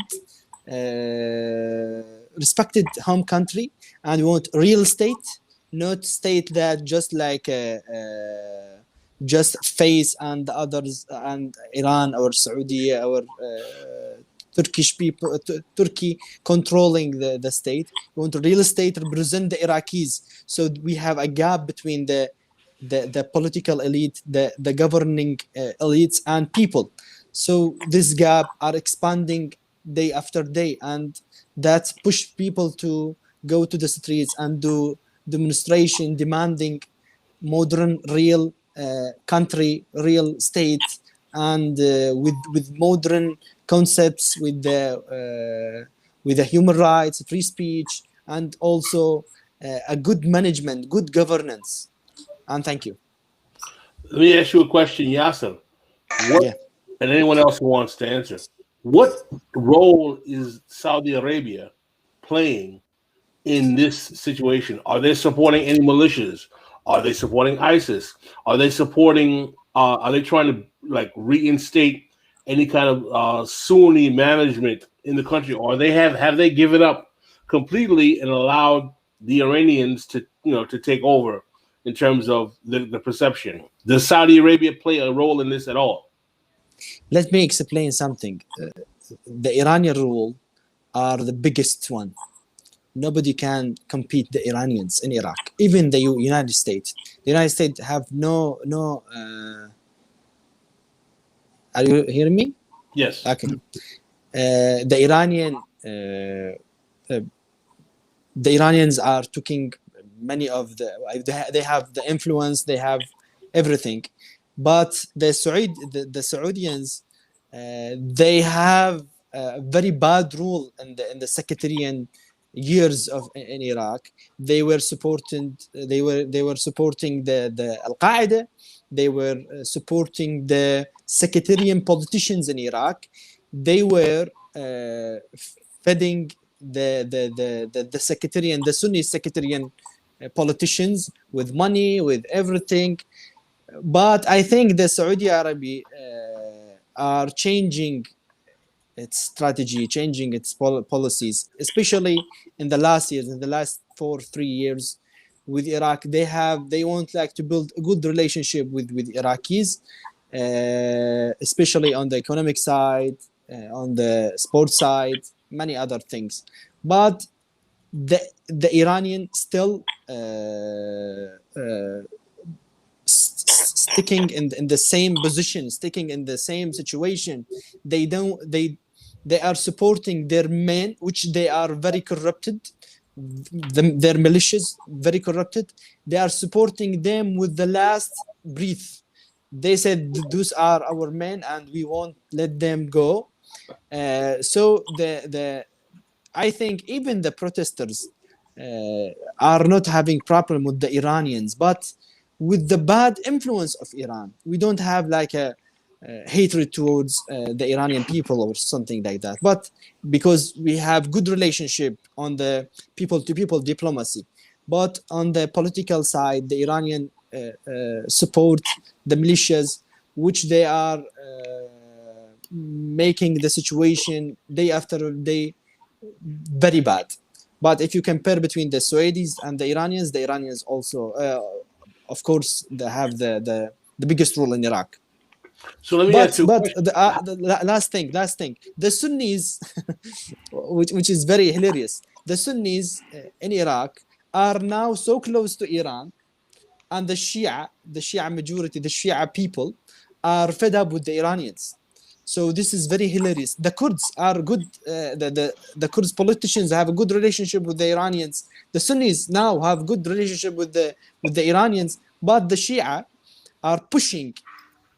home country, and we want real state, not state that just like just face and others and Iran or Saudi or Turkish people, Turkey controlling the state. We want a real state represent the Iraqis. So we have a gap between the political elite, the governing elites and people. So this gap are expanding day after day, and that push people to go to the streets and do demonstration demanding modern real country, real state, and with modern concepts, with the human rights, free speech, and also a good management, good governance. And thank you. Let me ask you a question, Yasser. What, and anyone else who wants to answer, what role is Saudi Arabia playing in this situation? Are they supporting any militias? Are they supporting ISIS? Are they supporting? Are they trying to like reinstate any kind of Sunni management in the country, or have they given up completely and allowed the Iranians to to take over in terms of the perception? Does Saudi Arabia play a role in this at all? Let me explain something. The Iranian rule are the biggest one. Nobody can compete the Iranians in Iraq, even the United States. The United States have no. Are you hearing me? Yes. Okay. The Iranians are taking many of they have the influence, they have everything, but the Saudians they have a very bad rule in the sectarian years in Iraq. They were supporting the Al-Qaeda. They were supporting the sectarian politicians in Iraq. They were feeding the sectarian, the Sunni sectarian politicians with money, with everything. But I think the Saudi Arabia are changing its strategy, changing its policies, especially in the last years, in the last 3 years with Iraq. They want like to build a good relationship with Iraqis, especially on the economic side, on the sports side, many other things. But the Iranian still sticking in the same position, sticking in the same situation. They are supporting their men, which they are very corrupted. Their militias very corrupted. They are supporting them with the last breath. They said those are our men and we won't let them go. So I think even the protesters are not having problem with the Iranians, but with the bad influence of Iran. We don't have like a hatred towards the Iranian people or something like that, but because we have good relationship on the people-to-people diplomacy. But on the political side, the Iranian support the militias, which they are making the situation day after day very bad. But if you compare between the Saudis and the Iranians also, of course, they have the biggest role in Iraq. So let me ask you. But the last thing, the Sunnis, which is very hilarious. The Sunnis in Iraq are now so close to Iran, and the Shia majority, the Shia people, are fed up with the Iranians. So this is very hilarious. The Kurds are good. The Kurds politicians have a good relationship with the Iranians. The Sunnis now have good relationship with the Iranians, but the Shia are pushing.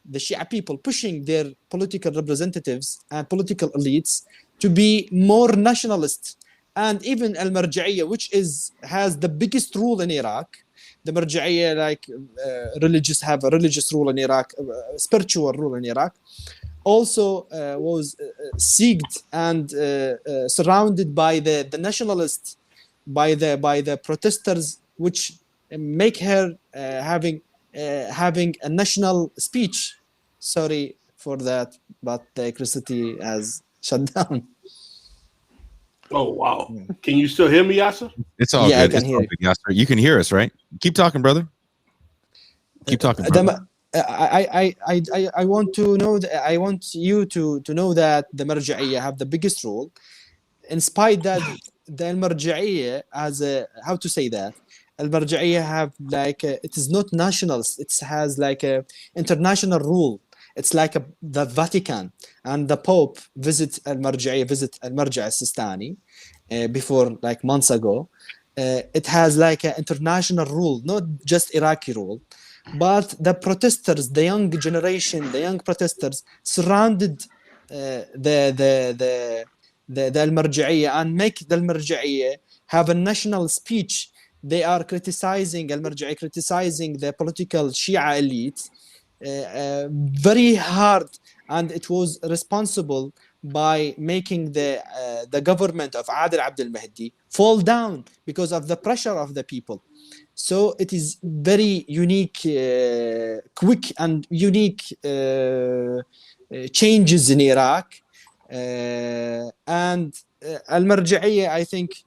The Shia people pushing their political representatives and political elites to be more nationalist, and even Al-Marja'iyya, which has the biggest rule in Iraq. The Marja'iyya, like have a religious rule in Iraq, spiritual rule in Iraq, also was sieged and surrounded by the nationalists, by the protesters, which make her having having a national speech. Sorry for that, but the electricity has shut down. Oh wow! Can you still hear me, Yasser? It's all Yeah, I good. can It's hear all you. good, Yasser. You can hear us, right? Keep talking, brother. Keep talking, brother. I want to know I want you to know that the Marja'iyya have the biggest role, in spite that the Marja'iyya as a, how to say that, Al-Marja'iyya have like it is not nationals, it has like a international rule. It's like the Vatican, and the Pope visit Al-Marja'iyya, visit Al-Marja' al-Sistani before like months ago. It has like an international rule, not just Iraqi rule. But the protesters, the young generation, the young protesters surrounded the Al-Marja'iyya and make the Al-Marja'iyya have a national speech. They are criticizing Al-Marja'iyya, criticizing the political Shia elite very hard, and it was responsible by making the government of Adil Abdel Mahdi fall down because of the pressure of the people. So it is very unique, quick and unique changes in Iraq. And Al-Marja'iyya, I think,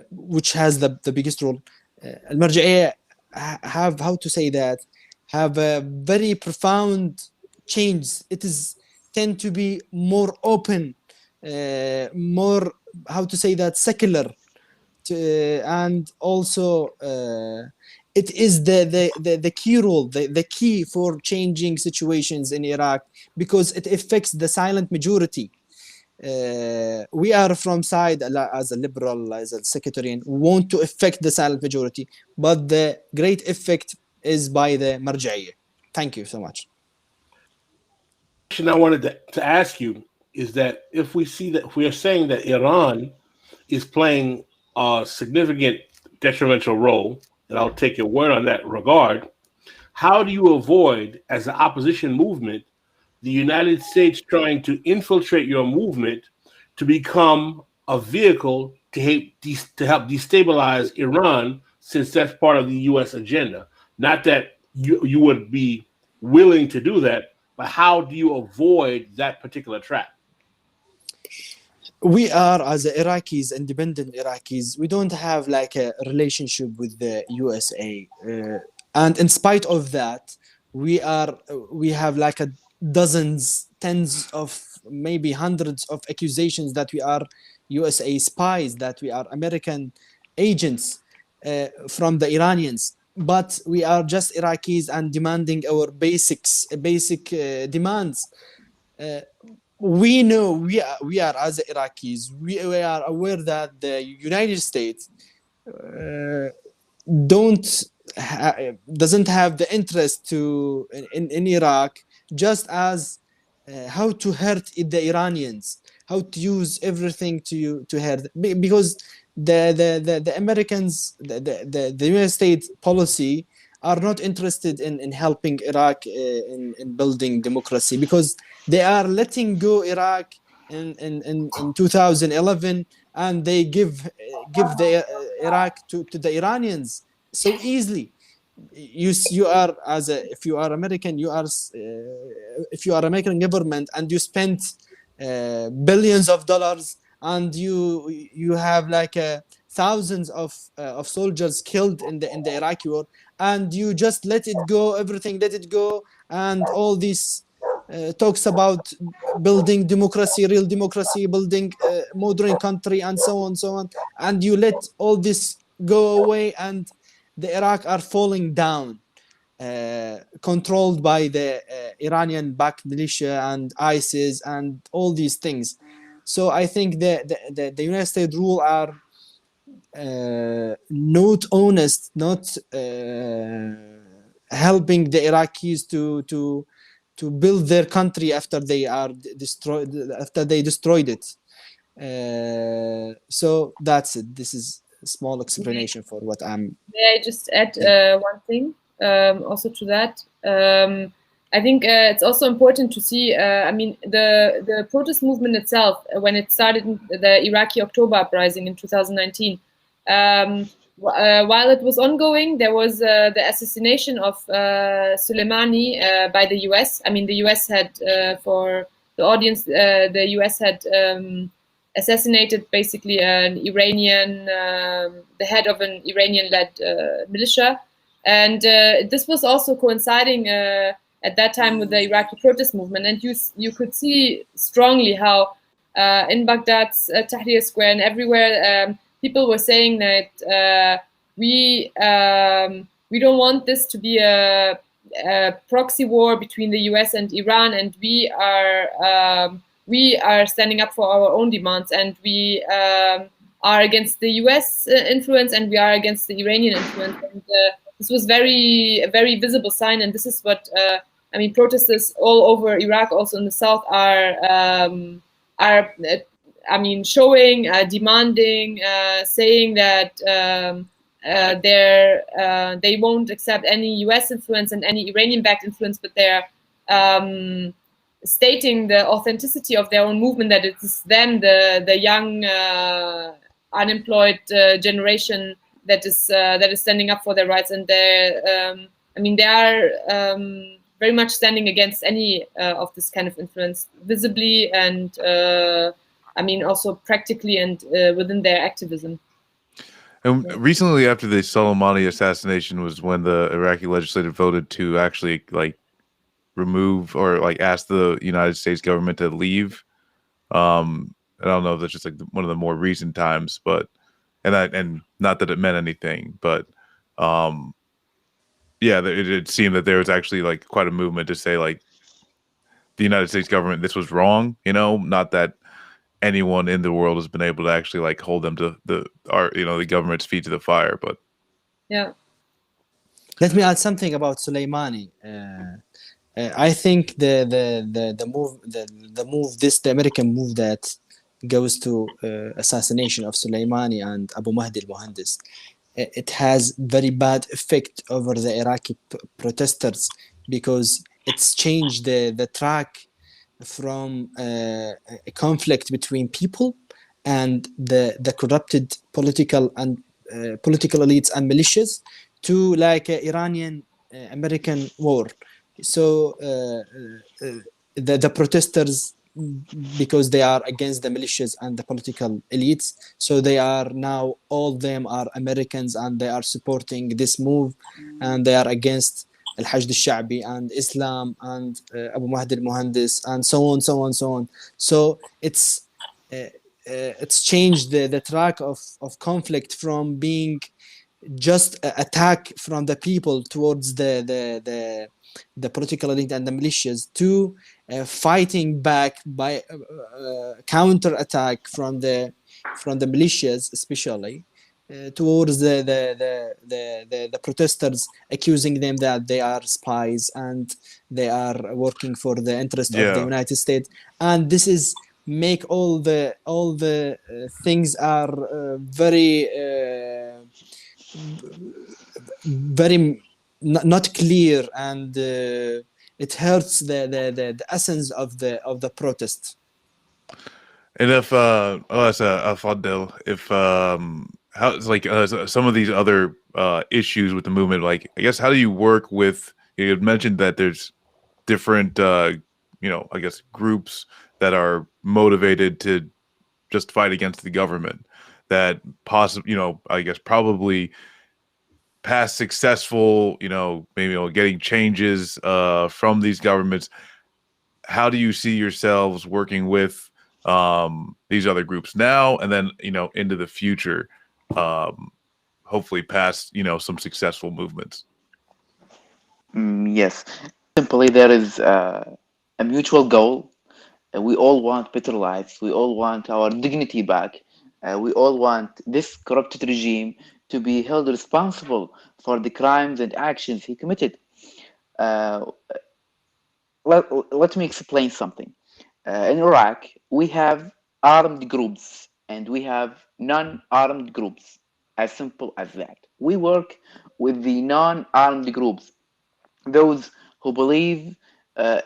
which has the biggest role, Al-Marja'iyya have, how to say that, have a very profound change. It is tend to be more open, more, how to say that, secular. And also it is the key role, the key for changing situations in Iraq, because it affects the silent majority. We are from side, as a liberal, as a sectarian, want to affect the silent majority, but the great effect is by the Marja'iyya. Thank you so much. The question I wanted to ask you is that if we see that, if we are saying that Iran is playing a significant detrimental role, and I'll take your word on that regard, how do you avoid, as an opposition movement, the United States trying to infiltrate your movement to become a vehicle to help destabilize Iran, since that's part of the U.S. agenda? Not that you would be willing to do that, but how do you avoid that particular trap? We are, as Iraqis, independent Iraqis, we don't have like a relationship with the USA, and in spite of that, we have like dozens, tens of, maybe hundreds of accusations that we are USA spies, that we are American agents from the Iranians. But we are just Iraqis and demanding our basic demands. We know we are as Iraqis, we are aware that the United States doesn't have the interest in Iraq, just as how to hurt the Iranians, how to use everything to hurt, because the Americans, the United States policy are not interested in helping Iraq in building democracy, because they are letting go Iraq in 2011, and they give the Iraq to the Iranians so easily. You are, if you are American, if you are American government and you spend billions of dollars, and you have like thousands of soldiers killed in the Iraqi war, and you just let it go, everything let it go, and all these talks about building democracy, real democracy, building modern country, and so on, and you let all this go away, and the Iraq are falling down, controlled by the Iranian-backed militia and ISIS and all these things. So I think the United States rule are not honest, not helping the Iraqis to build their country after they are destroyed, after they destroyed it. So that's it. This is a small explanation for what I'm. May I just add one thing also to that? I think it's also important to see, I mean, the protest movement itself, when it started in the Iraqi October Uprising in 2019, while it was ongoing, there was the assassination of Soleimani by the US. I mean, the US had, for the audience, the US had assassinated basically an Iranian, the head of an Iranian-led militia. And this was also coinciding at that time with the Iraqi protest movement. And you could see strongly how in Baghdad's Tahrir Square and everywhere, people were saying that we don't want this to be a proxy war between the US and Iran, and we are standing up for our own demands, and we are against the US influence, and we are against the Iranian influence. And this was a very visible sign, and this is what I mean. Protesters all over Iraq, also in the south, are I mean, showing, demanding, saying that they won't accept any U.S. influence and any Iranian-backed influence, but they're stating the authenticity of their own movement, that it's them, the young, unemployed generation that is standing up for their rights, and I mean, they are very much standing against any of this kind of influence, visibly and I mean also practically and within their activism. And recently, after the Soleimani assassination, was when the Iraqi legislature voted to actually like remove or like ask the United States government to leave. I don't know if that's just like one of the more recent times, but and not that it meant anything, but yeah, it seemed that there was actually like quite a movement to say like the United States government, this was wrong, you know, not that anyone in the world has been able to actually like hold them to the government's feet to the fire. But yeah, let me add something about Soleimani. I think the American move that goes to assassination of Soleimani and Abu Mahdi al-Muhandis, it has very bad effect over the Iraqi protesters, because it's changed the track from a conflict between people and the corrupted political elites and militias to like Iranian American war. So the protesters, because they are against the militias and the political elites, so they are now, all of them are Americans, and they are supporting this move, and they are against Al-Hashd al-Sha'bi and Islam and Abu Mahdi al-Muhandis and so on. So it's changed the track of conflict from being just an attack from the people towards the political elite and the militias to fighting back by counter attack from the militias, especially towards the protesters, accusing them that they are spies and they are working for the interest of the United States. And this is make all the things are very not clear, and it hurts the essence of the protest. And if Fadil, if how it's like some of these other issues with the movement, like I guess how do you work with? You had mentioned that there's different I guess groups that are motivated to just fight against the government, that possibly I guess probably past successful maybe getting changes from these governments. How do you see yourselves working with these other groups now, and then into the future, hopefully past some successful movements? Yes, simply there is a mutual goal. We all want better lives. We all want our dignity back. We all want this corrupted regime to be held responsible for the crimes and actions he committed. Let me explain something. In Iraq, we have armed groups and we have non-armed groups. As simple as that. We work with the non-armed groups, those who believe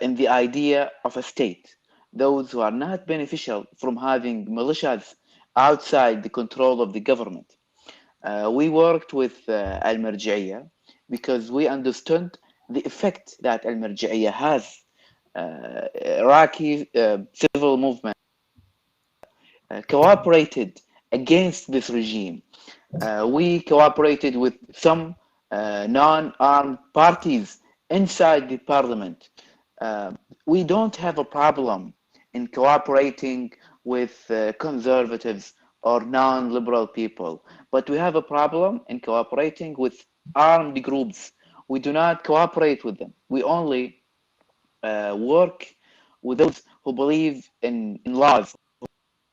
in the idea of a state, those who are not beneficial from having militias outside the control of the government. We worked with Al-Marja'iyya because we understood the effect that Al-Marja'iyya has. Iraqi civil movement cooperated against this regime. We cooperated with some non-armed parties inside the parliament. We don't have a problem in cooperating with conservatives or non-liberal people, but we have a problem in cooperating with armed groups. We do not cooperate with them. We only work with those who believe in laws, who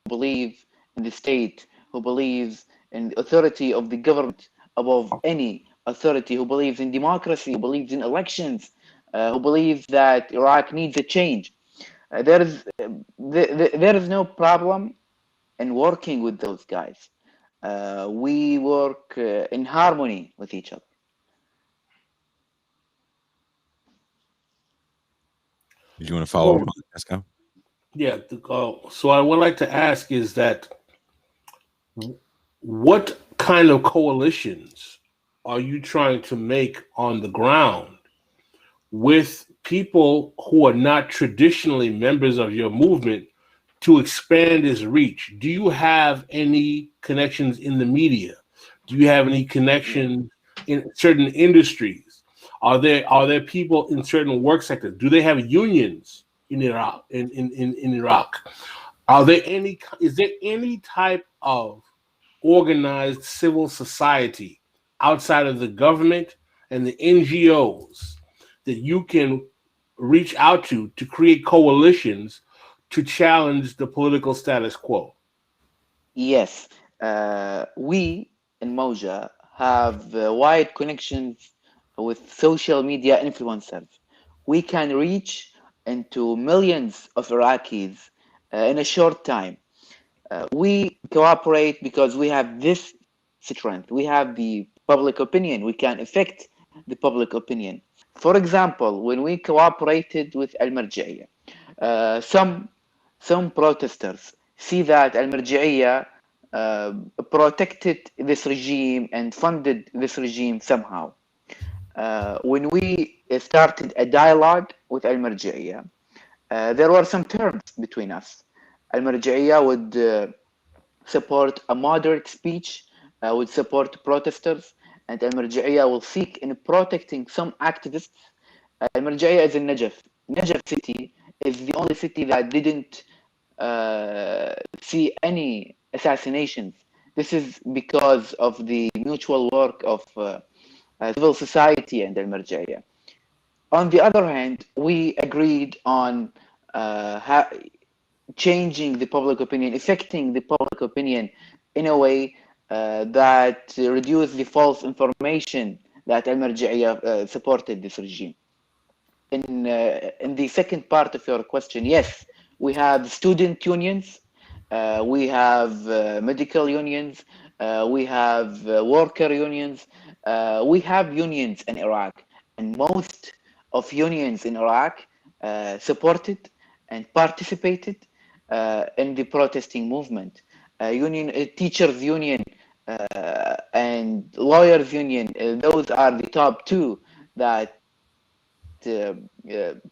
believe in the state, who believes in the authority of the government above any authority, who believes in democracy, who believes in elections, who believes that Iraq needs a change. There is no problem in working with those guys. We work in harmony with each other. Did you want to follow up on that, Pascal? Yeah. So I would like to ask is that what kind of coalitions are you trying to make on the ground with people who are not traditionally members of your movement to expand its reach? Do you have any connections in the media? Do you have any connections in certain industries? Are there people in certain work sectors? Do they have unions in Iraq? In Iraq, is there any type of organized civil society outside of the government and the NGOs that you can reach out to create coalitions to challenge the political status quo? Yes, we in Moja have wide connections with social media influencers. We can reach into millions of Iraqis in a short time. We cooperate because we have this strength. We have the public opinion. We can affect the public opinion. For example, when we cooperated with Al-Marja'iyya, some protesters see that Al-Marja'iyya protected this regime and funded this regime somehow. When we started a dialogue with Al-Marja'iyya, there were some terms between us. Al-Marja'iyya would support a moderate speech, would support protesters, and Al-Marja'iyya will seek in protecting some activists. Al-Marja'iyya is in Najaf. Najaf city is the only city that didn't see any assassinations. This is because of the mutual work of civil society and Al-Marja'iyya. On the other hand, we agreed on changing the public opinion, affecting the public opinion in a way that reduced the false information that Al-Marja'iyya supported this regime. In the second part of your question, yes, we have student unions, we have medical unions, we have worker unions, we have unions in Iraq, and most of unions in Iraq supported and participated in the protesting movement. Teachers union and lawyers union, those are the top two that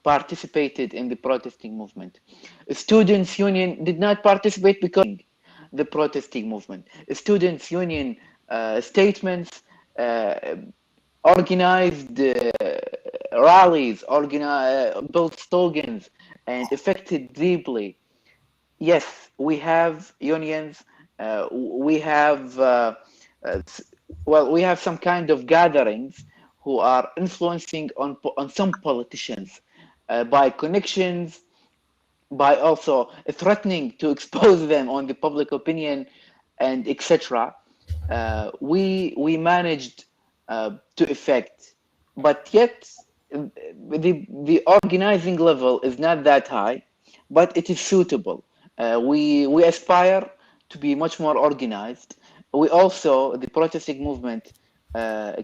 participated in the protesting movement. Students union did not participate because of the protesting movement. Students union statements, organized rallies, built slogans, and affected deeply. Yes, we have unions. We have we have some kind of gatherings who are influencing on some politicians by connections, by also threatening to expose them on the public opinion, and etc. We managed to effect, but yet the organizing level is not that high, but it is suitable. We aspire to be much more organized. We also, the protesting movement,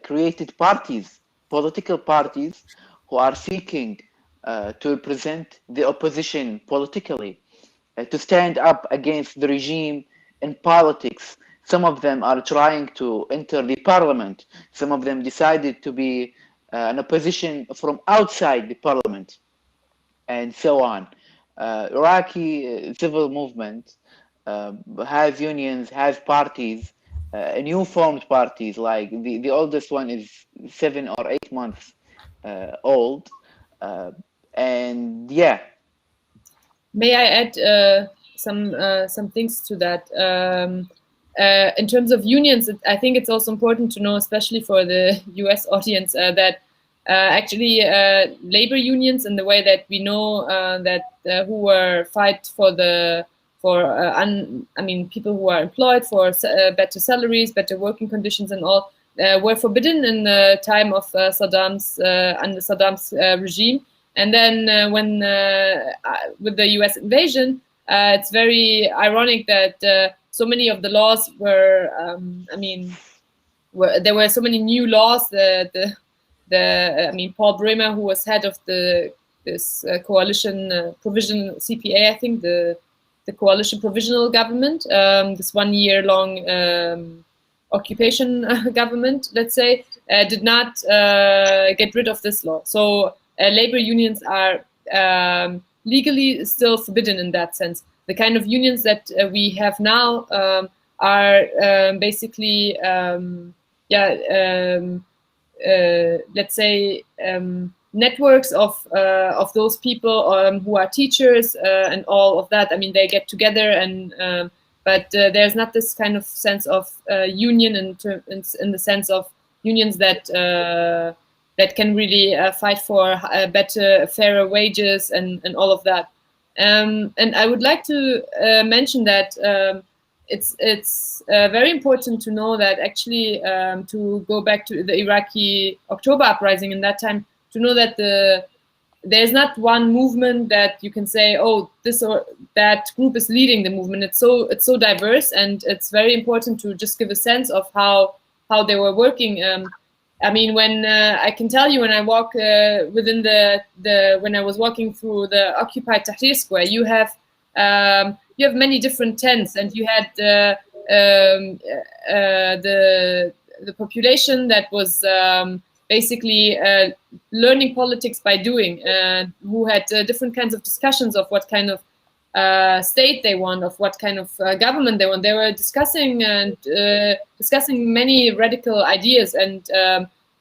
created parties, political parties, who are seeking to represent the opposition politically, to stand up against the regime in politics Some of them are trying to enter the parliament. Some of them decided to be an opposition from outside the parliament, and so on. Iraqi civil movement has unions, has parties, new formed parties. Like the oldest one is 7 or 8 months old, and yeah. May I add some things to that? In terms of unions, I think it's also important to know, especially for the US audience, that actually labor unions, in the way that we know that who were fight for people who are employed for better salaries, better working conditions, and all, were forbidden in the time of Saddam's regime. And then when with the US invasion, it's very ironic that so many of the laws were, there were so many new laws. Paul Bremer, who was head of this coalition provision CPA, I think the coalition provisional government, this 1 year long occupation government, let's say, did not get rid of this law. So labor unions are legally still forbidden in that sense. The kind of unions that we have now are basically, let's say, networks of those people who are teachers and all of that. I mean, they get together, and but there's not this kind of sense of union in the sense of unions that that can really fight for better, fairer wages and all of that. And I would like to mention that it's very important to know that actually, to go back to the Iraqi October uprising in that time, to know that there's not one movement that you can say, oh, this or that group is leading the movement. It's so diverse, and it's very important to just give a sense of how they were working. I mean, when I can tell you, when I walk within when I was walking through the occupied Tahrir Square, you have many different tents, and you had the population that was basically learning politics by doing, who had different kinds of discussions of what kind of state they want, of what kind of government they want. They were discussing many radical ideas, and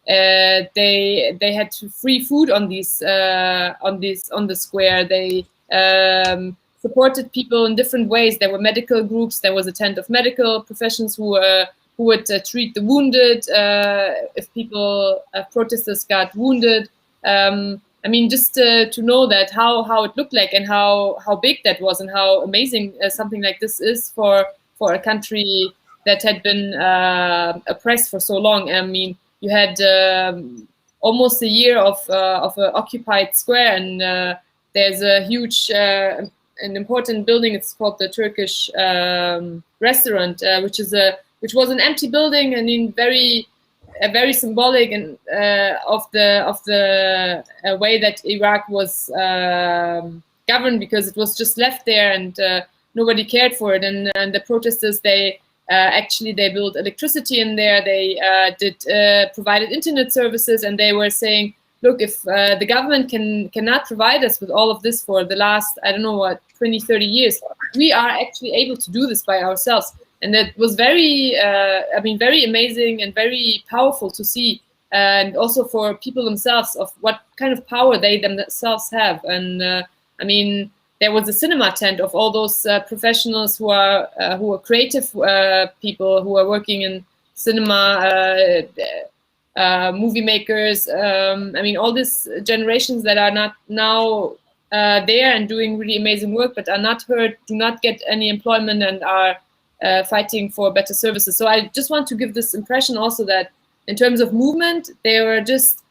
they had free food on the square. They supported people in different ways. There were medical groups. There was a tent of medical professions who would treat the wounded if people, protesters got wounded. I mean, just to know that how it looked like, and how big that was, and how amazing something like this is for a country that had been oppressed for so long. I mean, you had almost a year of an occupied square, and there's a huge and important building. It's called the Turkish restaurant, which was an empty building. I mean, very symbolic and of the way that Iraq was governed, because it was just left there, and nobody cared for it. And the protesters, they built electricity in there. They provided internet services, and they were saying, look, if the government cannot provide us with all of this for the last, I don't know what, 20, 30 years, we are actually able to do this by ourselves. And that was very amazing and very powerful to see, and also for people themselves, of what kind of power they themselves have. And I mean, there was a cinema tent of all those professionals who are creative people who are working in cinema, movie makers. I mean, all these generations that are not now there and doing really amazing work, but are not heard, do not get any employment, and are fighting for better services. So I just want to give this impression also that in terms of movement, there were just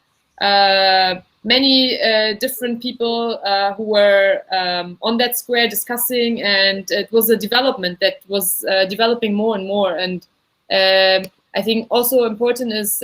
many different people who were on that square discussing, and it was a development that was developing more and more. And I think also important is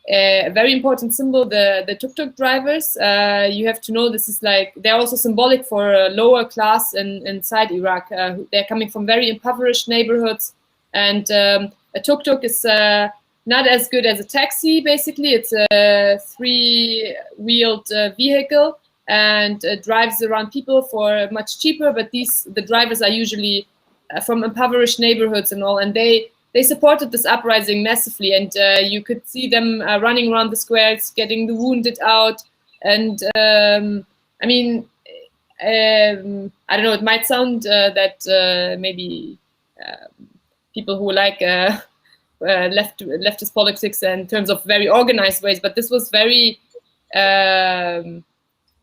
a very important symbol, the tuk-tuk drivers. You have to know, this is like, they're also symbolic for a lower class inside Iraq. They're coming from very impoverished neighborhoods. And a tuk-tuk is not as good as a taxi. Basically, it's a three-wheeled vehicle and drives around people for much cheaper. But the drivers are usually from impoverished neighborhoods and all, and they supported this uprising massively. And you could see them running around the squares, getting the wounded out. And I mean, I don't know. It might sound that maybe people who like leftist politics in terms of very organized ways, but this was very.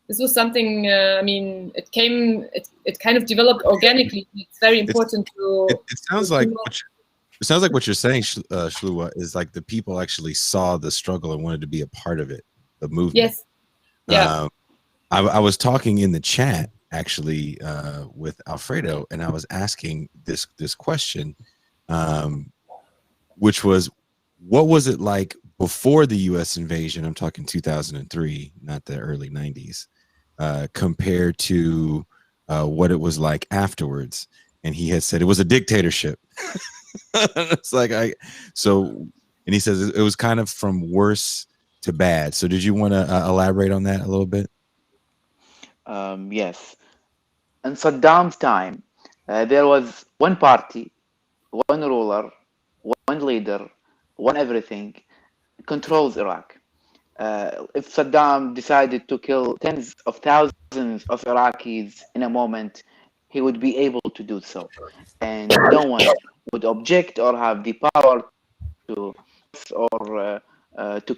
This was something. I mean, it kind of developed organically. It's very important It sounds like what you're saying, Schluwa, is like the people actually saw the struggle and wanted to be a part of it, the movement. Yes. Yeah. I was talking in the chat actually with Alfredo, and I was asking this question, which was, what was it like before the U.S. invasion? I'm talking 2003, not the early 90s, compared to what it was like afterwards. And he had said it was a dictatorship. It's like and he says it was kind of from worse to bad. So did you want to elaborate on that a little bit? Yes. In Saddam's time, there was one party, one ruler, one leader, one everything, controls Iraq. If Saddam decided to kill tens of thousands of Iraqis in a moment, he would be able to do so. And no one would object or have the power to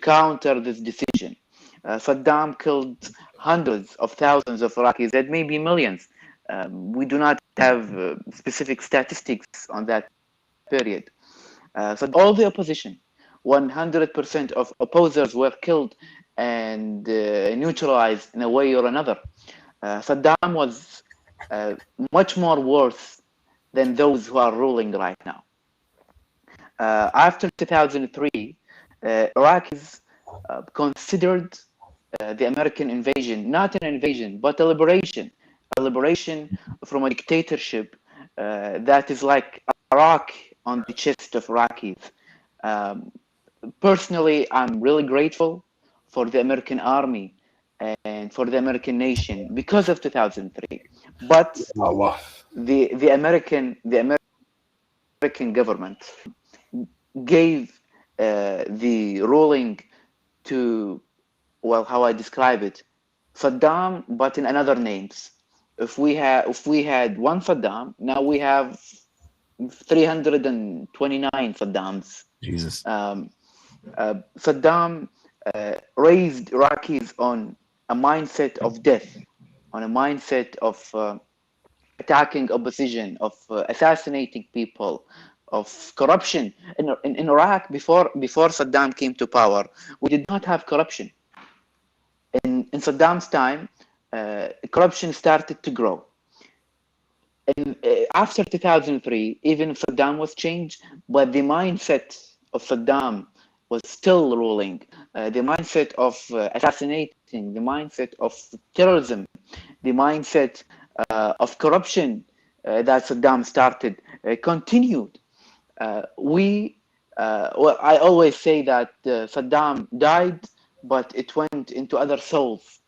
counter this decision. Saddam killed hundreds of thousands of Iraqis, and maybe millions. We do not have specific statistics on that period. So all the opposition, 100% of opposers were killed and neutralized in a way or another. Saddam was much more worse than those who are ruling right now. After 2003, Iraqis considered the American invasion not an invasion, but a liberation from a dictatorship that is like a rock on the chest of Iraqis. Personally, I'm really grateful for the American army and for the American nation because of 2003. But the American government gave the ruling to, well, how I describe it, Saddam, but in another names. If we had one Saddam, now we have 329 Saddams. Jesus. Saddam raised Iraqis on a mindset of death, on a mindset of attacking opposition, of assassinating people, of corruption. In Iraq, before Saddam came to power, we did not have corruption. In Saddam's time, corruption started to grow. And after 2003, even Saddam was changed, but the mindset of Saddam was still ruling. The mindset of assassinating, the mindset of terrorism, the mindset of corruption that Saddam started continued. Well, I always say that Saddam died, but it went into other souls,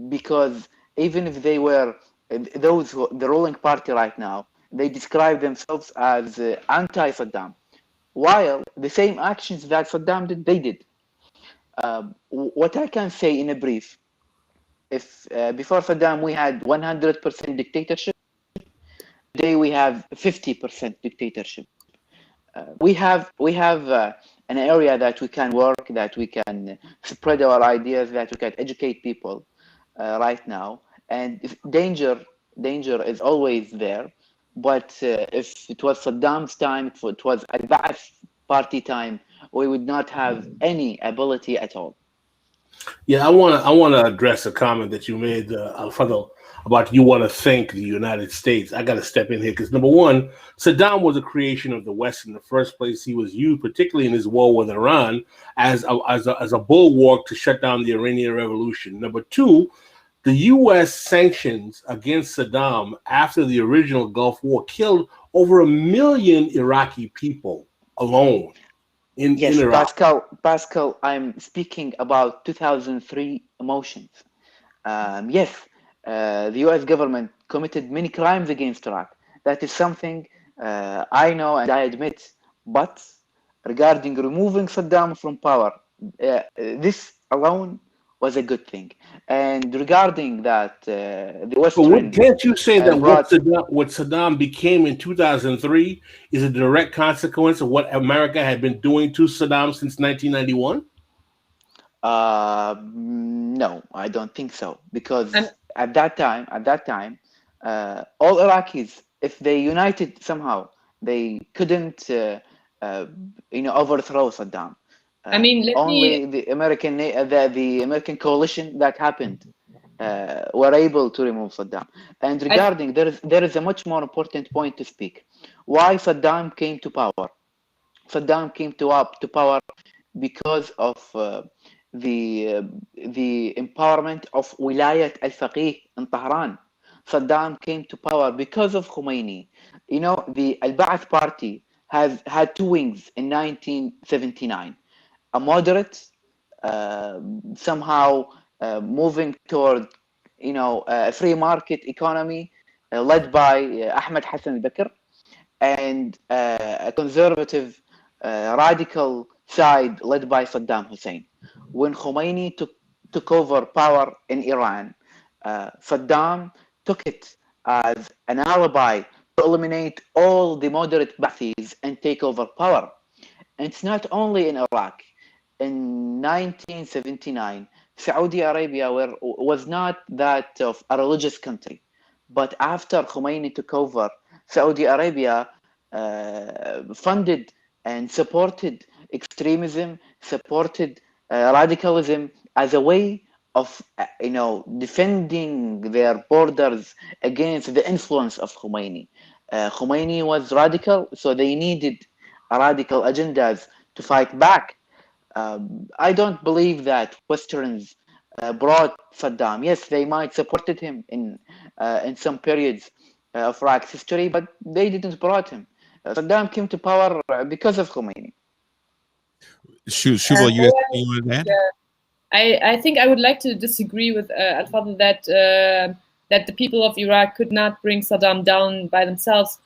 because even if they were the ruling party right now, they describe themselves as anti-Saddam, while the same actions that Saddam did, they did. What I can say in a brief, if before Saddam we had 100% dictatorship, today we have 50% dictatorship. We have an area that we can work, that we can spread our ideas, that we can educate people right now. And if danger is always there. But if it was Saddam's time, if it was a Ba'ath party time, we would not have any ability at all. Yeah, I want to address a comment that you made, Alfredo, about you want to thank the United States. I got to step in here because, number one, Saddam was a creation of the West in the first place. He was used, particularly in his war with Iran, as a bulwark to shut down the Iranian Revolution. Number two, the U.S. sanctions against Saddam after the original Gulf War killed over 1 million Iraqi people alone in Yes, Iraq. Pascal, I'm speaking about 2003 emotions. Yes, the U.S. government committed many crimes against Iraq. That is something I know and I admit. But regarding removing Saddam from power, this alone was a good thing. And regarding that, the Western Can't you say that brought, what Saddam became in 2003 is a direct consequence of what America had been doing to Saddam since 1991? No, I don't think so. Because at that time, all Iraqis, if they united somehow, they couldn't, overthrow Saddam. I mean, Only the American coalition that happened were able to remove Saddam. And regarding there is a much more important point to speak. Why Saddam came to power? Saddam came to power because of the empowerment of Wilayat al-Faqih in Tehran. Saddam came to power because of Khomeini. You know, the Al-Ba'ath party has had two wings in 1979. A moderate, somehow moving toward, a free market economy led by Ahmed Hassan al-Bakr, and a conservative, radical side led by Saddam Hussein. When Khomeini took over power in Iran, Saddam took it as an alibi to eliminate all the moderate Ba'athis and take over power. And it's not only in Iraq. In 1979, Saudi Arabia was not that of a religious country. But after Khomeini took over, Saudi Arabia funded and supported extremism, supported radicalism as a way of, defending their borders against the influence of Khomeini. Khomeini was radical, so they needed radical agendas to fight back. I don't believe that Westerns brought Saddam. Yes, they might supported him in some periods of Iraq's history, but they didn't brought him. Saddam came to power because of Khomeini. Shluwa, you want to add? I think I would like to disagree with Al-Fadl that the people of Iraq could not bring Saddam down by themselves.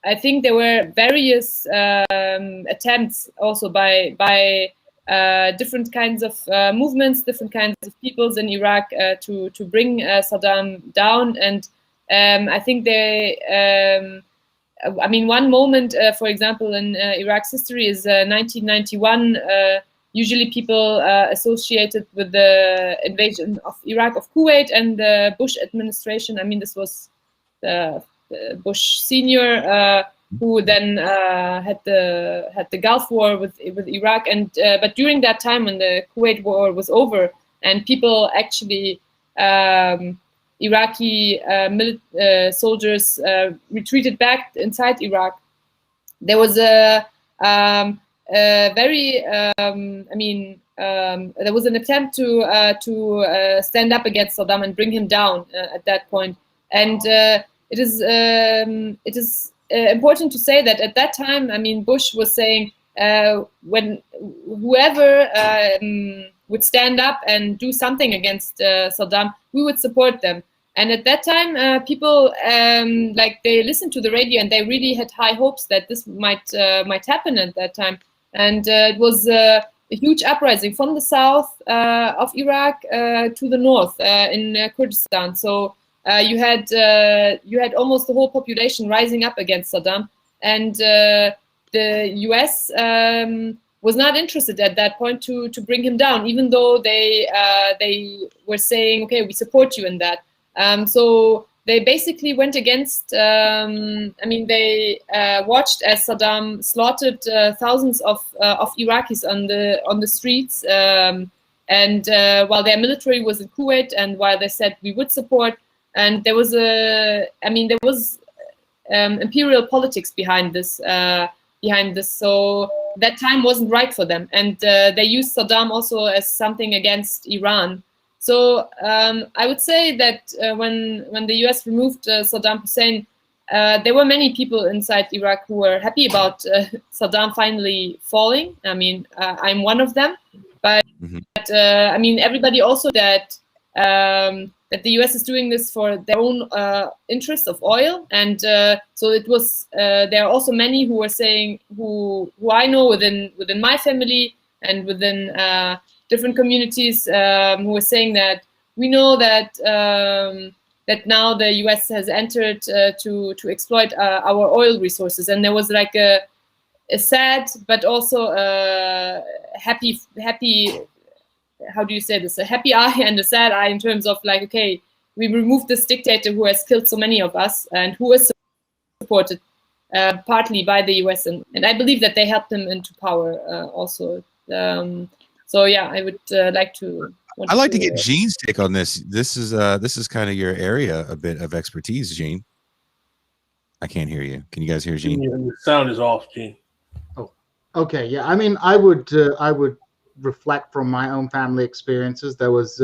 I think there were various attempts also by different kinds of movements, different kinds of peoples in Iraq to bring Saddam down. And I think one moment, for example, in Iraq's history is 1991. Usually people associated with the invasion of Iraq of Kuwait and the Bush administration. I mean, this was Bush Senior, who then had the Gulf War with Iraq, and but during that time when the Kuwait War was over and people actually Iraqi soldiers retreated back inside Iraq, there was a very there was an attempt to stand up against Saddam and bring him down at that point. And it is important to say that at that time, I mean, Bush was saying when whoever would stand up and do something against Saddam, we would support them. And at that time, people they listened to the radio and they really had high hopes that this might happen at that time. And it was a huge uprising from the south of Iraq to the north in Kurdistan. So you had almost the whole population rising up against Saddam, and the U.S. Was not interested at that point to bring him down, even though they were saying, okay, we support you in that. So they basically went against. They watched as Saddam slaughtered thousands of Iraqis on the streets, and while their military was in Kuwait, and while they said we would support, and there was imperial politics behind this. So that time wasn't right for them, and they used Saddam also as something against Iran. So I would say that when the U.S. removed Saddam Hussein, there were many people inside Iraq who were happy about Saddam finally falling. I mean, I'm one of them. But I mean, everybody also that the US is doing this for their own interest of oil, and so it was. There are also many who were saying, who I know within my family and within different communities, who were saying that we know that that now the US has entered to exploit our oil resources, and there was like a sad but also happy. How do you say this? A happy eye and a sad eye in terms of like, okay, we removed this dictator who has killed so many of us and who is supported partly by the US, and I believe that they helped him into power also. So yeah, I would like to. I'd like to get Jean's take on this. This is kind of your area, a bit of expertise, Jean. I can't hear you. Can you guys hear Jean? The sound is off, Jean. Oh, okay. Yeah, I mean, I would reflect from my own family experiences. There was,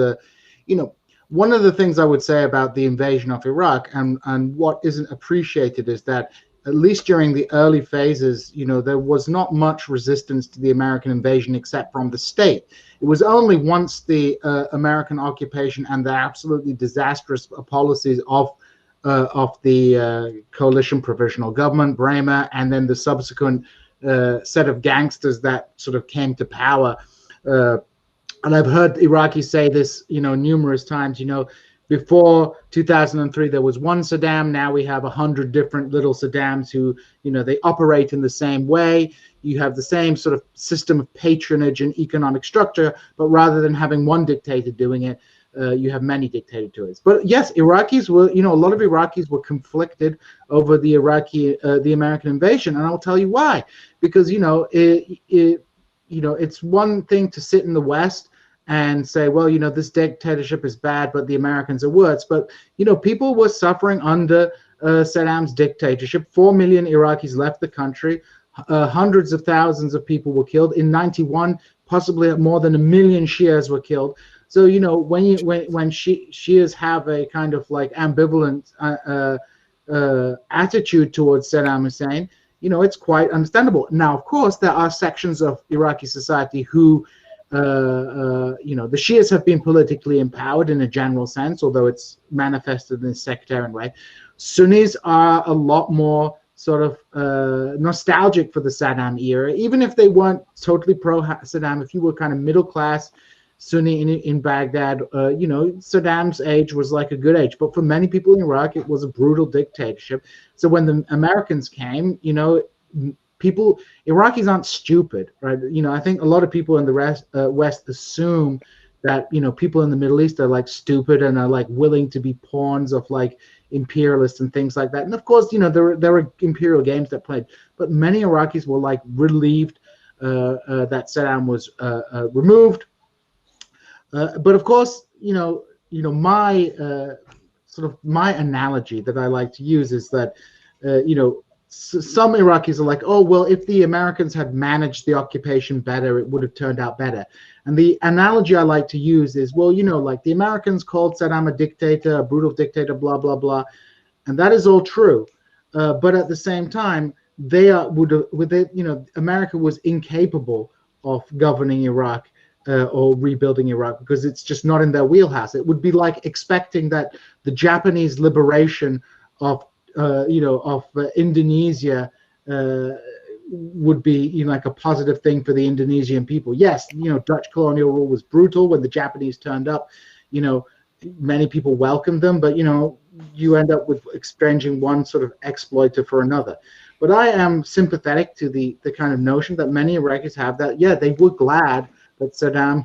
one of the things I would say about the invasion of Iraq and what isn't appreciated is that at least during the early phases, there was not much resistance to the American invasion except from the state. It was only once the American occupation and the absolutely disastrous policies of the coalition provisional government, Bremer, and then the subsequent set of gangsters that sort of came to power. And I've heard Iraqis say this, numerous times, before 2003, there was one Saddam. Now we have 100 different little Saddams who, they operate in the same way. You have the same sort of system of patronage and economic structure, but rather than having one dictator doing it, you have many dictators. But yes, Iraqis were, a lot of Iraqis were conflicted over the American invasion. And I'll tell you why. Because, it's one thing to sit in the West and say, well, this dictatorship is bad, but the Americans are worse. But, people were suffering under Saddam's dictatorship. 4 million Iraqis left the country. Hundreds of thousands of people were killed. In 91, possibly more than 1 million Shias were killed. So, when Shias have a kind of like ambivalent attitude towards Saddam Hussein, it's quite understandable. Now, of course, there are sections of Iraqi society who, the Shias have been politically empowered in a general sense, although it's manifested in a sectarian way. Sunnis are a lot more sort of nostalgic for the Saddam era, even if they weren't totally pro-Saddam. If you were kind of middle class Sunni in Baghdad, Saddam's age was like a good age. But for many people in Iraq, it was a brutal dictatorship. So when the Americans came, Iraqis aren't stupid, right? I think a lot of people in the West assume that, people in the Middle East are like stupid and are like willing to be pawns of like imperialists and things like that. And of course, there were imperial games that played, but many Iraqis were like relieved that Saddam was removed. But of course, my sort of my analogy that I like to use is that, some Iraqis are like, oh, well, if the Americans had managed the occupation better, it would have turned out better. And the analogy I like to use is, well, like the Americans called Saddam a dictator, a brutal dictator, blah, blah, blah. And that is all true. But at the same time, America was incapable of governing Iraq or rebuilding Iraq because it's just not in their wheelhouse. It would be like expecting that the Japanese liberation of Indonesia would be like a positive thing for the Indonesian people. Yes, Dutch colonial rule was brutal. When the Japanese turned up, many people welcomed them, but you end up with exchanging one sort of exploiter for another. But I am sympathetic to the kind of notion that many Iraqis have that, yeah, they were glad that Saddam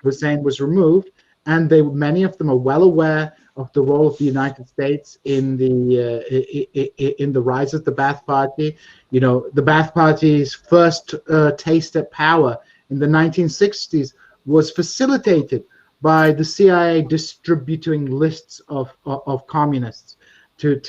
Hussein was removed, and many of them are well aware of the role of the United States in the rise of the Ba'ath Party. The Ba'ath Party's first taste at power in the 1960s was facilitated by the CIA distributing lists of communists to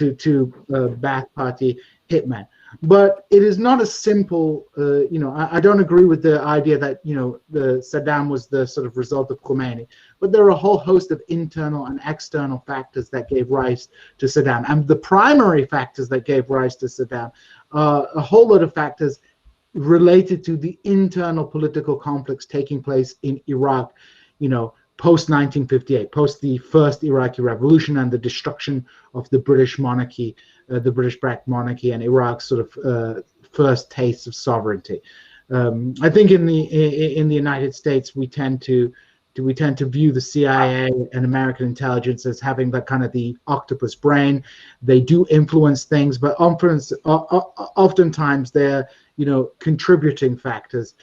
Ba'ath Party hitmen. But it is not a simple, I don't agree with the idea that, the Saddam was the sort of result of Khomeini. But there are a whole host of internal and external factors that gave rise to Saddam. And the primary factors that gave rise to Saddam, a whole lot of factors related to the internal political conflicts taking place in Iraq, post 1958, post the first Iraqi revolution and the destruction of the British monarchy, the British-backed monarchy, and Iraq's sort of first taste of sovereignty. I think in the United States we tend to view the CIA and American intelligence as having that kind of the octopus brain. They do influence things, but oftentimes they're contributing factors.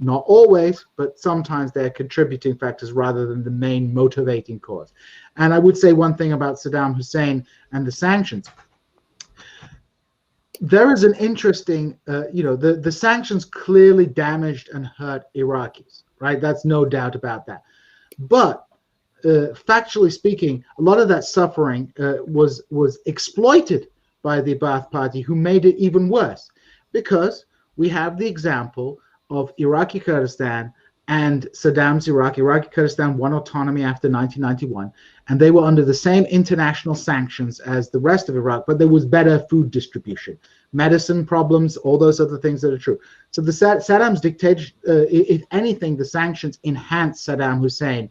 Not always, but sometimes they're contributing factors rather than the main motivating cause. And I would say one thing about Saddam Hussein and the sanctions. There is an interesting, the sanctions clearly damaged and hurt Iraqis, right? That's no doubt about that. But factually speaking, a lot of that suffering was exploited by the Ba'ath Party, who made it even worse, because we have the example of Iraqi Kurdistan and Saddam's Iraq. Iraqi Kurdistan won autonomy after 1991, and they were under the same international sanctions as the rest of Iraq, but there was better food distribution, medicine problems, all those other things that are true. So the Saddam's dictatorship, if anything, the sanctions enhanced Saddam Hussein